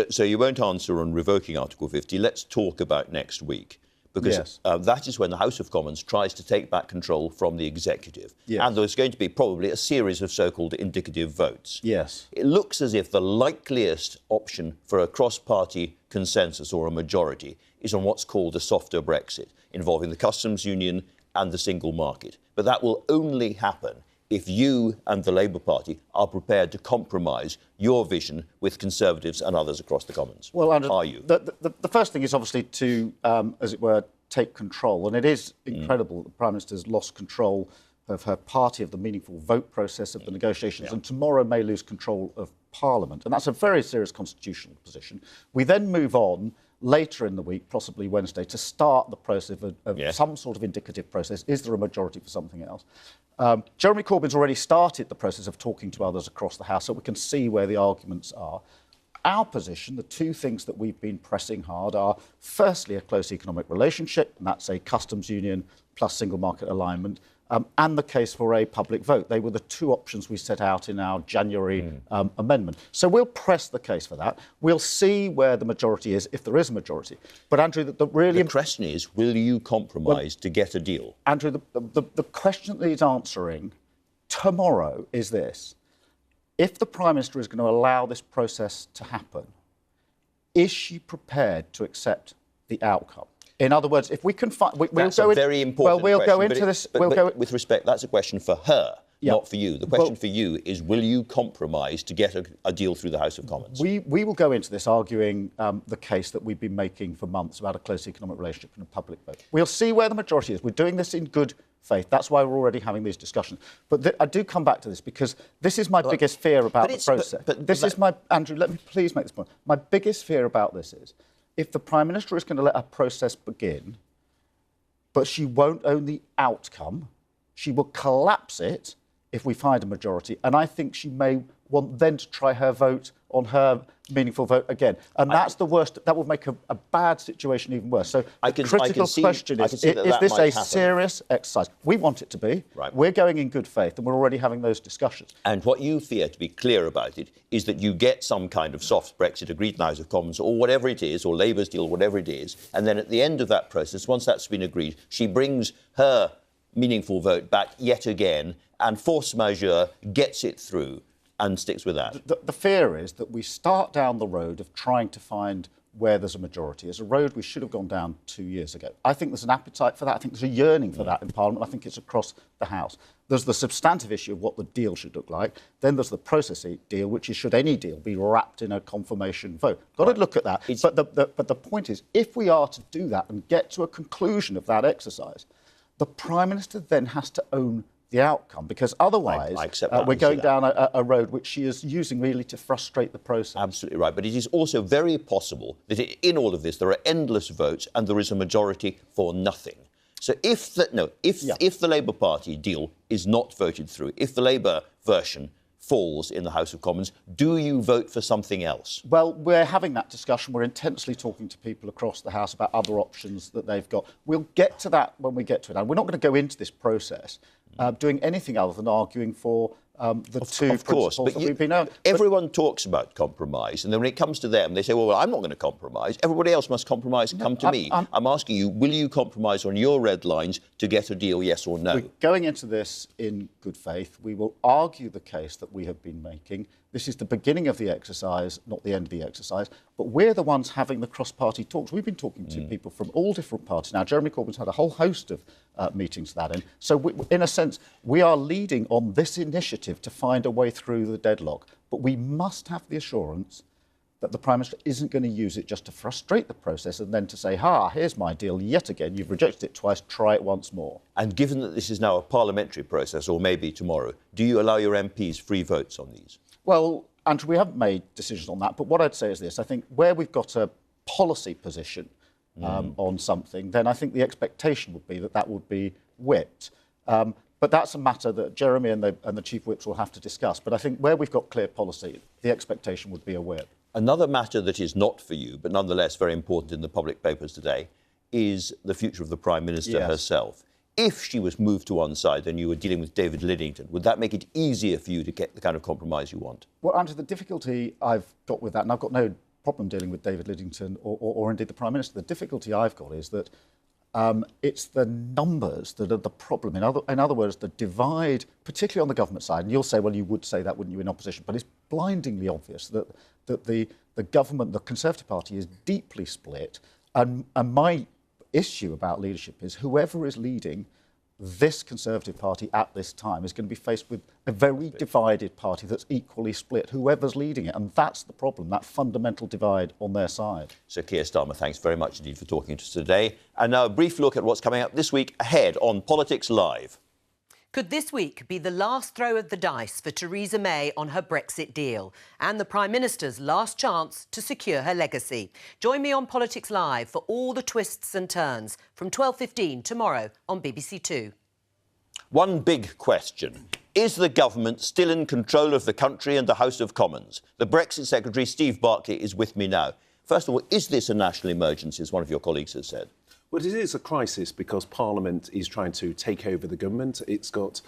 So you won't answer on revoking Article 50. Let's talk about next week, because that is when the House of Commons tries to take back control from the executive. And there's going to be probably a series of so-called indicative votes. It looks as if the likeliest option for a cross-party consensus or a majority is on what's called a softer Brexit, involving the customs union and the single market. But that will only happen if you and the Labour Party are prepared to compromise your vision with Conservatives and others across the Commons. Well, Andrew, are you? The first thing is obviously to, as it were, take control. And it is incredible that the Prime Minister's lost control of her party, of the meaningful vote process, of the negotiations, and tomorrow may lose control of Parliament. And that's a very serious constitutional position. We then move on later in the week, possibly Wednesday, to start the process of some sort of indicative process. Is there a majority for something else? Jeremy Corbyn's already started the process of talking to others across the House, so we can see where the arguments are. Our position, the two things that we've been pressing hard are, firstly, a close economic relationship, and that's a customs union plus single market alignment, and the case for a public vote. They were the two options we set out in our January amendment. So we'll press the case for that. We'll see where the majority is, if there is a majority. But, Andrew, the question is, will you compromise to get a deal? Andrew, the question that he's answering tomorrow is this. If the Prime Minister is going to allow this process to happen, is she prepared to accept the outcome? In other words, if we can find... That's a very important question. Go into this... But with respect, that's a question for her, not for you. The question for you is, will you compromise to get a deal through the House of Commons? We will go into this arguing the case that we've been making for months about a close economic relationship and a public vote. We'll see where the majority is. We're doing this in good faith. That's why we're already having these discussions. But I do come back to this because this is my biggest fear about the process. Andrew, let me please make this point. My biggest fear about this is, if the Prime Minister is going to let a process begin, but she won't own the outcome, she will collapse it if we find a majority. And I think she may want then to try her vote on her meaningful vote again. And that's the worst. That will make a bad situation even worse. So the critical question is this a serious exercise? We want it to be. Right. We're going in good faith, and we're already having those discussions. And what you fear, to be clear about it, is that you get some kind of soft Brexit agreed in the House of Commons, or whatever it is, or Labour's deal, whatever it is, and then at the end of that process, once that's been agreed, she brings her meaningful vote back yet again, and force majeure gets it through and sticks with that. The fear is that we start down the road of trying to find where there's a majority. It's a road we should have gone down 2 years ago. I think there's an appetite for that. I think there's a yearning for that in Parliament. I think it's across the House. There's the substantive issue of what the deal should look like. Then there's the process deal, which is, should any deal be wrapped in a confirmation vote? Got to look at that. But the point is, if we are to do that and get to a conclusion of that exercise, the Prime Minister then has to own the outcome, because otherwise we're going down a road which she is using really to frustrate the process. Absolutely right. But it is also very possible that in all of this there are endless votes and there is a majority for nothing. So if the Labour Party deal is not voted through, if the Labour version falls in the House of Commons, do you vote for something else? Well, we're having that discussion. We're intensely talking to people across the House about other options that they've got. We'll get to that when we get to it. And we're not going to go into this process doing anything other than arguing for the two principles that we've been out. Everyone talks about compromise, and then when it comes to them, they say, well, I'm not going to compromise. Everybody else must compromise and come to me. I'm asking you, will you compromise on your red lines to get a deal, yes or no? We're going into this in good faith. We will argue the case that we have been making. This is the beginning of the exercise, not the end of the exercise. But we're the ones having the cross-party talks. We've been talking to people from all different parties. Now, Jeremy Corbyn's had a whole host of meetings to that end. So, in a sense, we are leading on this initiative to find a way through the deadlock. But we must have the assurance that the Prime Minister isn't going to use it just to frustrate the process and then to say, here's my deal yet again. You've rejected it twice. Try it once more. And given that this is now a parliamentary process, or maybe tomorrow, do you allow your MPs free votes on these? Well, Andrew, we haven't made decisions on that. But what I'd say is this. I think where we've got a policy position on something, then I think the expectation would be that would be whipped. But that's a matter that Jeremy and the Chief Whips will have to discuss. But I think where we've got clear policy, the expectation would be a whip. Another matter that is not for you, but nonetheless very important in the public papers today, is the future of the Prime Minister herself. If she was moved to one side and you were dealing with David Lidington, would that make it easier for you to get the kind of compromise you want? Well, Andrew, the difficulty I've got with that, and I've got no problem dealing with David Lidington or indeed the Prime Minister, the difficulty I've got is that it's the numbers that are the problem. In other words, the divide, particularly on the government side, and you'll say, well, you would say that, wouldn't you, in opposition, but it's blindingly obvious that the government, the Conservative Party, is deeply split. And my issue about leadership is whoever is leading this Conservative Party at this time is going to be faced with a very divided party that's equally split, whoever's leading it. And that's the problem, that fundamental divide on their side. Sir Keir Starmer, thanks very much indeed for talking to us today. And now a brief look at what's coming up this week ahead on Politics Live. Could this week be the last throw of the dice for Theresa May on her Brexit deal and the Prime Minister's last chance to secure her legacy? Join me on Politics Live for all the twists and turns from 12:15 tomorrow on BBC Two. One big question. Is the government still in control of the country and the House of Commons? The Brexit Secretary, Stephen Barclay, is with me now. First of all, is this a national emergency, as one of your colleagues has said? Well, it is a crisis because Parliament is trying to take over the government. It's got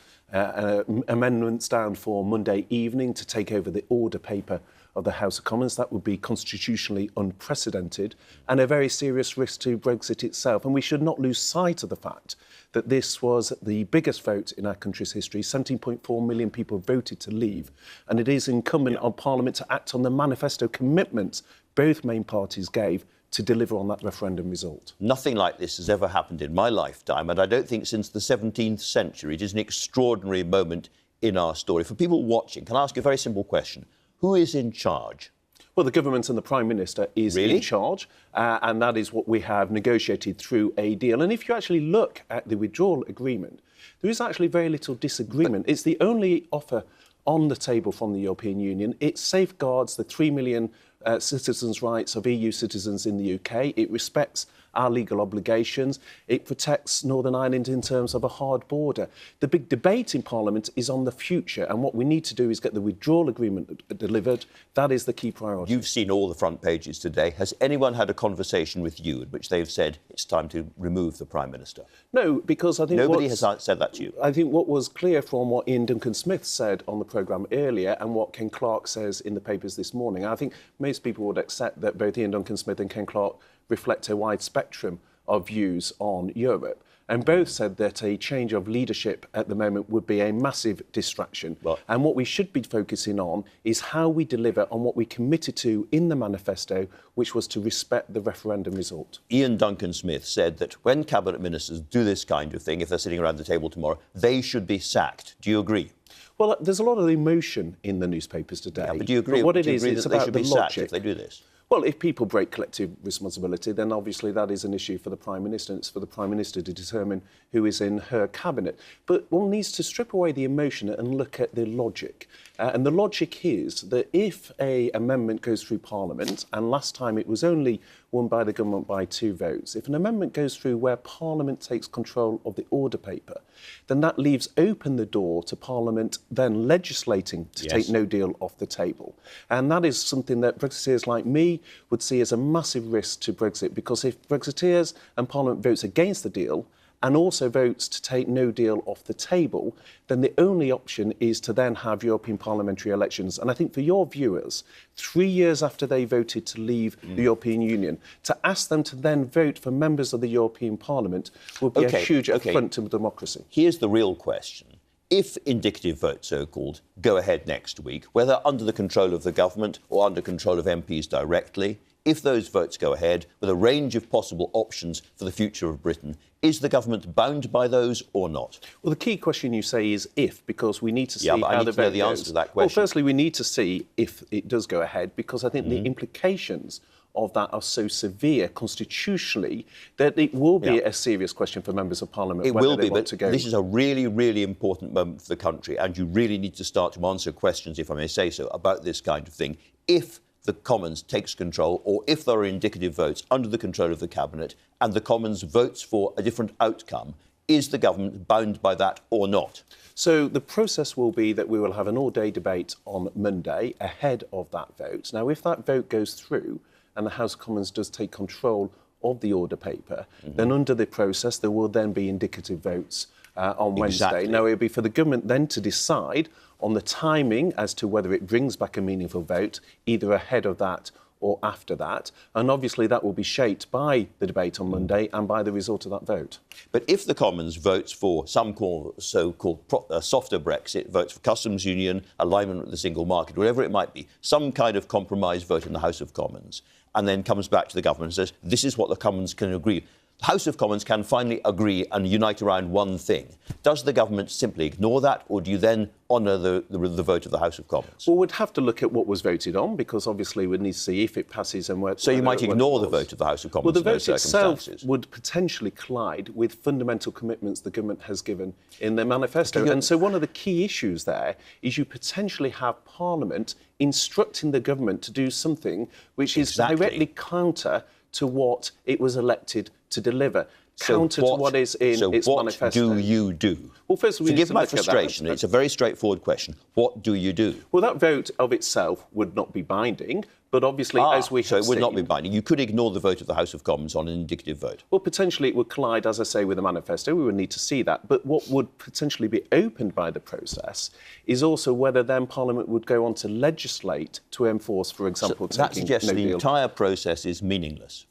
amendments down for Monday evening to take over the order paper of the House of Commons. That would be constitutionally unprecedented and a very serious risk to Brexit itself. And we should not lose sight of the fact that this was the biggest vote in our country's history. 17.4 million people voted to leave. And it is incumbent on Parliament to act on the manifesto commitments both main parties gave to deliver on that referendum result. Nothing like this has ever happened in my lifetime, and I don't think since the 17th century. It is an extraordinary moment in our story. For people watching, can I ask you a very simple question? Who is in charge? Well, the government and the Prime Minister is in charge, and that is what we have negotiated through a deal. And if you actually look at the withdrawal agreement, there is actually very little disagreement. It's the only offer on the table from the European Union. It safeguards the 3 million citizens' rights of EU citizens in the UK. It respects our legal obligations. It protects Northern Ireland in terms of a hard border. The big debate in Parliament is on the future, and what we need to do is get the withdrawal agreement delivered. That is the key priority. You've seen all the front pages today. Has anyone had a conversation with you in which they've said it's time to remove the Prime Minister? No, because I think nobody has said that to you. I think what was clear from what Ian Duncan-Smith said on the programme earlier and what Ken Clarke says in the papers this morning, I think most people would accept that both Ian Duncan-Smith and Ken Clarke reflect a wide spectrum of views on Europe. And both said that a change of leadership at the moment would be a massive distraction. And what we should be focusing on is how we deliver on what we committed to in the manifesto, which was to respect the referendum result. Ian Duncan-Smith said that when Cabinet Ministers do this kind of thing, if they're sitting around the table tomorrow, they should be sacked. Do you agree? Well, there's a lot of emotion in the newspapers today. Yeah, but do you agree? But what it do you is, agree it's that they about should the be logic. sacked if they do this? Well, if people break collective responsibility, then obviously that is an issue for the Prime Minister, and it's for the Prime Minister to determine who is in her cabinet. But one needs to strip away the emotion and look at the logic. And the logic is that if an amendment goes through Parliament, and last time it was only won by the government by 2 votes, if an amendment goes through where Parliament takes control of the order paper, then that leaves open the door to Parliament then legislating to take no deal off the table. And that is something that Brexiteers like me would see as a massive risk to Brexit, because if Brexiteers and Parliament votes against the deal and also votes to take no deal off the table, then the only option is to then have European parliamentary elections. And I think for your viewers, 3 years after they voted to leave the European Union, to ask them to then vote for members of the European Parliament would be a huge affront to democracy. Here's the real question. If indicative votes, so-called, go ahead next week, whether under the control of the government or under control of MPs directly, if those votes go ahead with a range of possible options for the future of Britain, is the government bound by those or not? Well, the key question you say is if, because we need to see but how I need the to know vote the goes. answer to that question. Well, firstly, we need to see if it does go ahead, because I think the implications of that are so severe constitutionally that it will be a serious question for members of Parliament. It will be, but to go. This is a really, really important moment for the country, and you really need to start to answer questions, if I may say so, about this kind of thing. If the Commons takes control, or if there are indicative votes under the control of the Cabinet and the Commons votes for a different outcome, is the government bound by that or not? So the process will be that we will have an all-day debate on Monday ahead of that vote. Now, if that vote goes through and the House of Commons does take control of the order paper, then under the process there will then be indicative votes on Wednesday. Now, it'll be for the government then to decide on the timing as to whether it brings back a meaningful vote, either ahead of that or after that. And obviously that will be shaped by the debate on Monday and by the result of that vote. But if the Commons votes for some so-called softer Brexit, votes for customs union, alignment with the single market, whatever it might be, some kind of compromise vote in the House of Commons, and then comes back to the government and says, this is what the Commons can agree, The House of Commons can finally agree and unite around one thing. Does the government simply ignore that, or do you then honour the vote of the House of Commons? Well, we'd have to look at what was voted on, because obviously we'd need to see if it passes and where. So you might ignore the vote of the House of Commons. Well, the in those vote itself circumstances would potentially collide with fundamental commitments the government has given in their manifesto. And so one of the key issues there is you potentially have Parliament instructing the government to do something which is directly counter to what it was elected to deliver. Counter to what is in its manifesto. So what do you do? Well, first we forgive my frustration. It's a very straightforward question. What do you do? Well, that vote of itself would not be binding, but obviously, as we have so it would seen, not be binding. You could ignore the vote of the House of Commons on an indicative vote. Well, potentially it would collide, as I say, with the manifesto. We would need to see that. But what would potentially be opened by the process is also whether then Parliament would go on to legislate to enforce, for example, so that taking suggests no the deal. entire process is meaningless.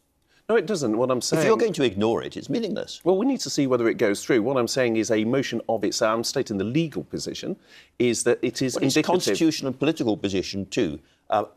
No, it doesn't. What I'm saying... If you're going to ignore it, it's meaningless. Well, we need to see whether it goes through. What I'm saying is a motion of its own, I'm stating the legal position, is that it is indicative... It's constitutional and political position too.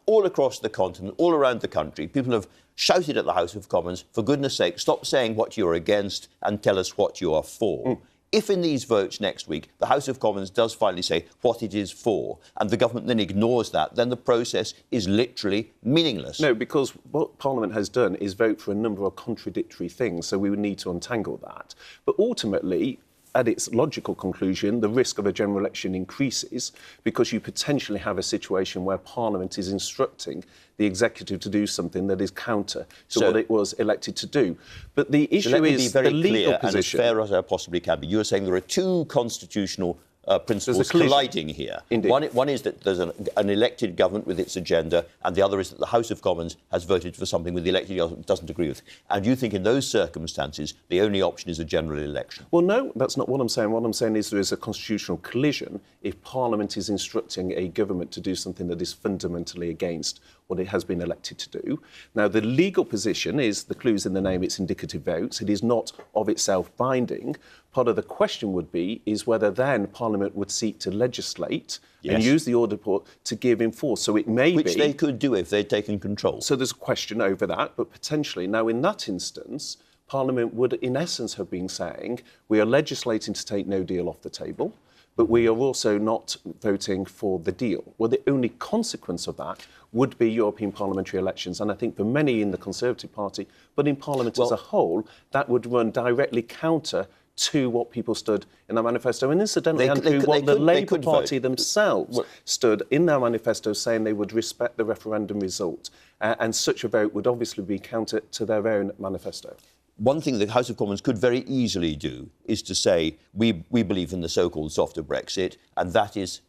All across the continent, all around the country, people have shouted at the House of Commons, for goodness sake, stop saying what you're against and tell us what you are for. If in these votes next week the House of Commons does finally say what it is for and the government then ignores that, then the process is literally meaningless. No, because what Parliament has done is vote for a number of contradictory things, so we would need to untangle that. But ultimately, at its logical conclusion, the risk of a general election increases because you potentially have a situation where Parliament is instructing the executive to do something that is counter to what it was elected to do. But the issue is the legal position. And as fair as I possibly can be. You're saying there are two constitutional principles colliding here. Indeed. One is that there's an elected government with its agenda, and the other is that the House of Commons has voted for something with the elected government doesn't agree with. And you think in those circumstances the only option is a general election? Well, no, that's not what I'm saying. What I'm saying is there is a constitutional collision if Parliament is instructing a government to do something that is fundamentally against what it has been elected to do. Now, the legal position is, the clue's in the name, it's indicative votes. It is not of itself binding. Part of the question would be is whether then Parliament would seek to legislate and use the order report to give in force. So it may be... Which they could do if they'd taken control. So there's a question over that, but potentially. Now, in that instance, Parliament would, in essence, have been saying, we are legislating to take no deal off the table, but we are also not voting for the deal. Well, the only consequence of that would be European parliamentary elections. And I think for many in the Conservative Party, but in Parliament as a whole, that would run directly counter to what people stood in their manifesto. And incidentally, the Labour Party themselves stood in their manifesto saying they would respect the referendum result. And such a vote would obviously be counter to their own manifesto. One thing the House of Commons could very easily do is to say, we believe in the so-called softer Brexit, and that is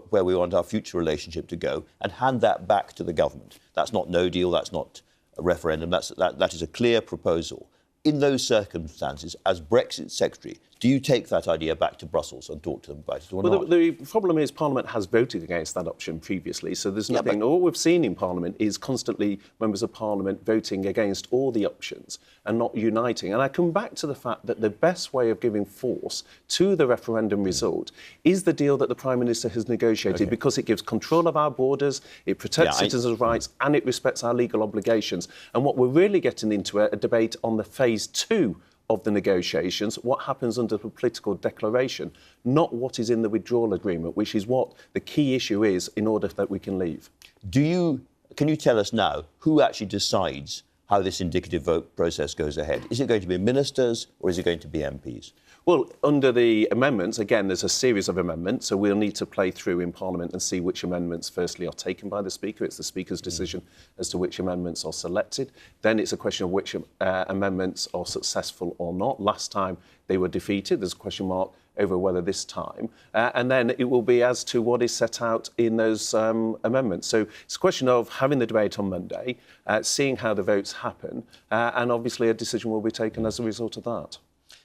where we want our future relationship to go, and hand that back to the government. That's not no deal, that's not a referendum, that is a clear proposal. In those circumstances, as Brexit Secretary, do you take that idea back to Brussels and talk to them about it or not? The problem is Parliament has voted against that option previously, so there's nothing... All we've seen in Parliament is constantly members of Parliament voting against all the options and not uniting. And I come back to the fact that the best way of giving force to the referendum result is the deal that the Prime Minister has negotiated because it gives control of our borders, it protects citizens' rights and it respects our legal obligations. And what we're really getting into a debate on the phase 2 of the negotiations, what happens under the political declaration, not what is in the withdrawal agreement, which is what the key issue is in order that we can leave. Can you tell us now who actually decides how this indicative vote process goes ahead? Is it going to be ministers or is it going to be MPs? Well, under the amendments, again, there's a series of amendments, so we'll need to play through in Parliament and see which amendments firstly are taken by the Speaker. It's the Speaker's decision as to which amendments are selected. Then it's a question of which amendments are successful or not. Last time they were defeated. There's a question mark over whether this time. And then it will be as to what is set out in those amendments. So it's a question of having the debate on Monday, seeing how the votes happen, and obviously a decision will be taken as a result of that.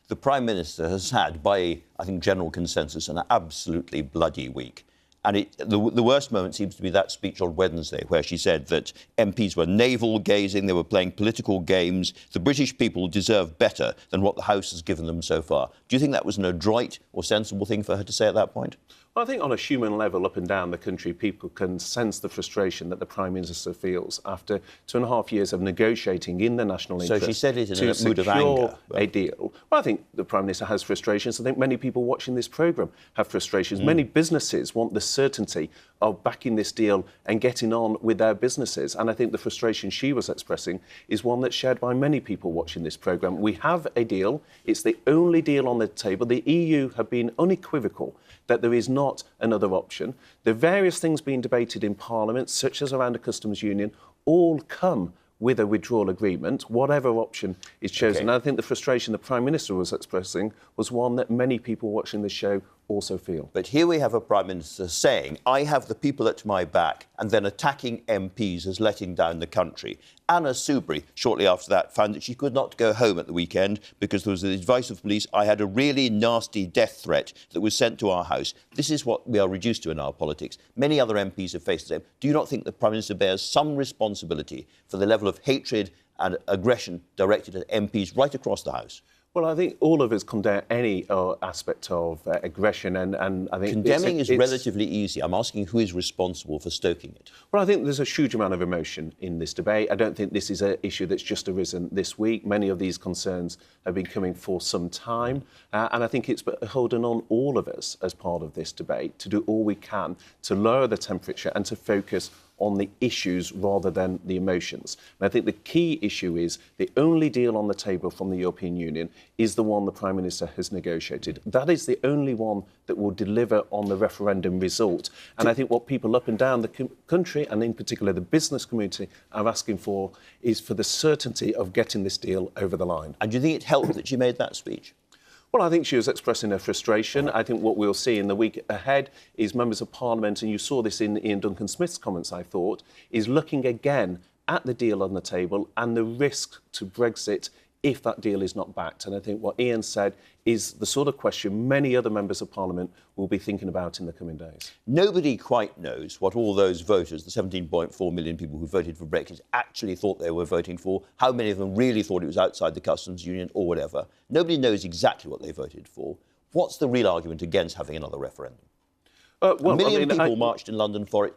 The Prime Minister has had, by, I think, general consensus, an absolutely bloody week. And the worst moment seems to be that speech on Wednesday, where she said that MPs were navel-gazing, they were playing political games. The British people deserve better than what the House has given them so far. Do you think that was an adroit or sensible thing for her to say at that point? I think on a human level, up and down the country, people can sense the frustration that the Prime Minister feels after 2.5 years of negotiating in the national interest. So she said it in a mood of anger. A deal. Well, I think the Prime Minister has frustrations. I think many people watching this programme have frustrations. Many businesses want the certainty of backing this deal and getting on with their businesses. And I think the frustration she was expressing is one that's shared by many people watching this programme. We have a deal. It's the only deal on the table. The EU have been unequivocal that there is not another option. The various things being debated in Parliament, such as around a customs union, all come with a withdrawal agreement, whatever option is chosen. And I think the frustration the Prime Minister was expressing was one that many people watching this show also feel. But here we have a Prime Minister saying, I have the people at my back, and then attacking MPs as letting down the country. Anna Soubry, shortly after that, found that she could not go home at the weekend because there was the advice of police, I had a really nasty death threat that was sent to our house. This is what we are reduced to in our politics. Many other MPs have faced the same. Do you not think the Prime Minister bears some responsibility for the level of hatred and aggression directed at MPs right across the House? Well, I think all of us condemn any aspect of aggression, and I think condemning is relatively easy. I'm asking who is responsible for stoking it. Well, I think there's a huge amount of emotion in this debate. I don't think this is an issue that's just arisen this week. Many of these concerns have been coming for some time, and I think it's beholden on all of us as part of this debate to do all we can to lower the temperature and to focus on the issues rather than the emotions. And I think the key issue is the only deal on the table from the European Union is the one the Prime Minister has negotiated. That is the only one that will deliver on the referendum result. And I think what people up and down the country, and in particular the business community, are asking for is for the certainty of getting this deal over the line. And do you think it helped that she made that speech? Well, I think she was expressing her frustration. I think what we'll see in the week ahead is members of Parliament, and you saw this in Ian Duncan-Smith's comments, I thought, is looking again at the deal on the table and the risk to Brexit if that deal is not backed. And I think what Ian said is the sort of question many other members of Parliament will be thinking about in the coming days. Nobody quite knows what all those voters, the 17.4 million people who voted for Brexit, actually thought they were voting for, how many of them really thought it was outside the customs union or whatever. Nobody knows exactly what they voted for. What's the real argument against having another referendum? A million people marched in London for it.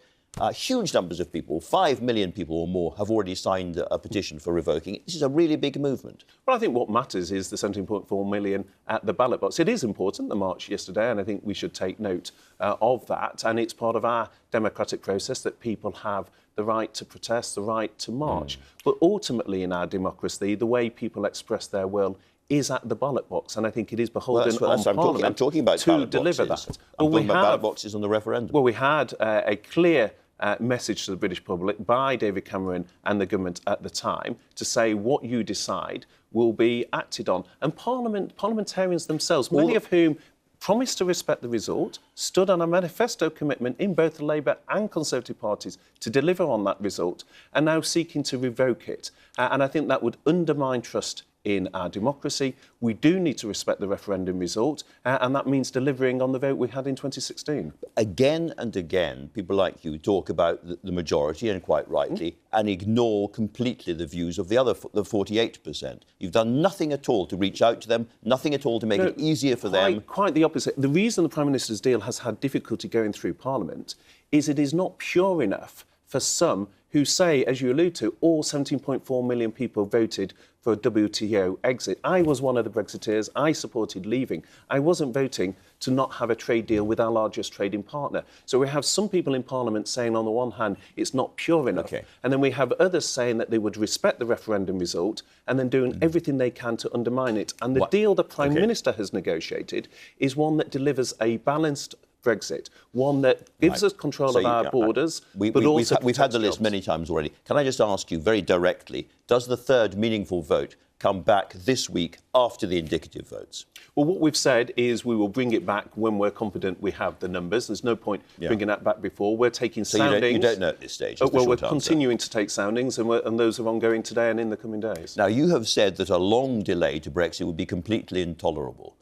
Huge numbers of people, 5 million people or more, have already signed a petition for revoking it. This is a really big movement. Well, I think what matters is the 17.4 million at the ballot box. It is important, the march yesterday, and I think we should take note of that. And it's part of our democratic process that people have the right to protest, the right to march. But ultimately in our democracy, the way people express their will is at the ballot box, and I think it is beholden on Parliament I'm talking about to deliver that. I'm talking about ballot boxes on the referendum. Well, we had a clear message to the British public by David Cameron and the government at the time to say what you decide will be acted on. And parliamentarians themselves, many of whom promised to respect the result, stood on a manifesto commitment in both the Labour and Conservative parties to deliver on that result, are now seeking to revoke it. And I think that would undermine trust in our democracy. We do need to respect the referendum result, and that means delivering on the vote we had in 2016. Again and again, people like you talk about the majority, and quite rightly, and ignore completely the views of the other, the 48%. You've done nothing at all to reach out to them, nothing at all to make it easier for them. Quite the opposite. The reason the Prime Minister's deal has had difficulty going through Parliament is it is not pure enough for some who say, as you allude to, all 17.4 million people voted for a WTO exit. I was one of the Brexiteers. I supported leaving. I wasn't voting to not have a trade deal with our largest trading partner. So we have some people in Parliament saying, on the one hand, it's not pure enough. And then we have others saying that they would respect the referendum result and then doing everything they can to undermine it. And the deal the Prime Minister has negotiated is one that delivers a balanced Brexit, one that gives us control of our borders, but also we've had the list many times already. Can I just ask you very directly, does the third meaningful vote come back this week after the indicative votes? Well, what we've said is we will bring it back when we're confident we have the numbers. There's no point bringing that back before. We're taking soundings. You don't know at this stage? Well, we're continuing to take soundings, and those are ongoing today and in the coming days. Now, you have said that a long delay to Brexit would be completely intolerable.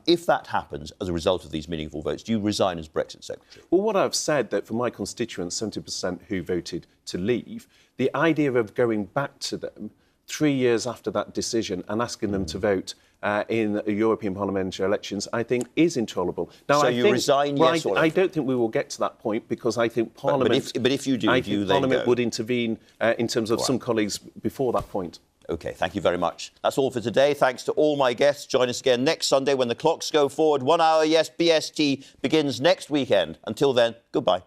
If that happens as a result of these meaningful votes, do you resign as Brexit Secretary? Well, what I've said, that for my constituents, 70% who voted to leave, the idea of going back to them 3 years after that decision and asking them to vote in European parliamentary elections, I think is intolerable. Now, so I you think, resign, well, yes or no? I don't think we will get to that point because I think Parliament... But if you do, I do you think then Parliament go? would intervene in terms of some colleagues before that point. OK, thank you very much. That's all for today. Thanks to all my guests. Join us again next Sunday when the clocks go forward. 1 hour, yes, BST begins next weekend. Until then, goodbye.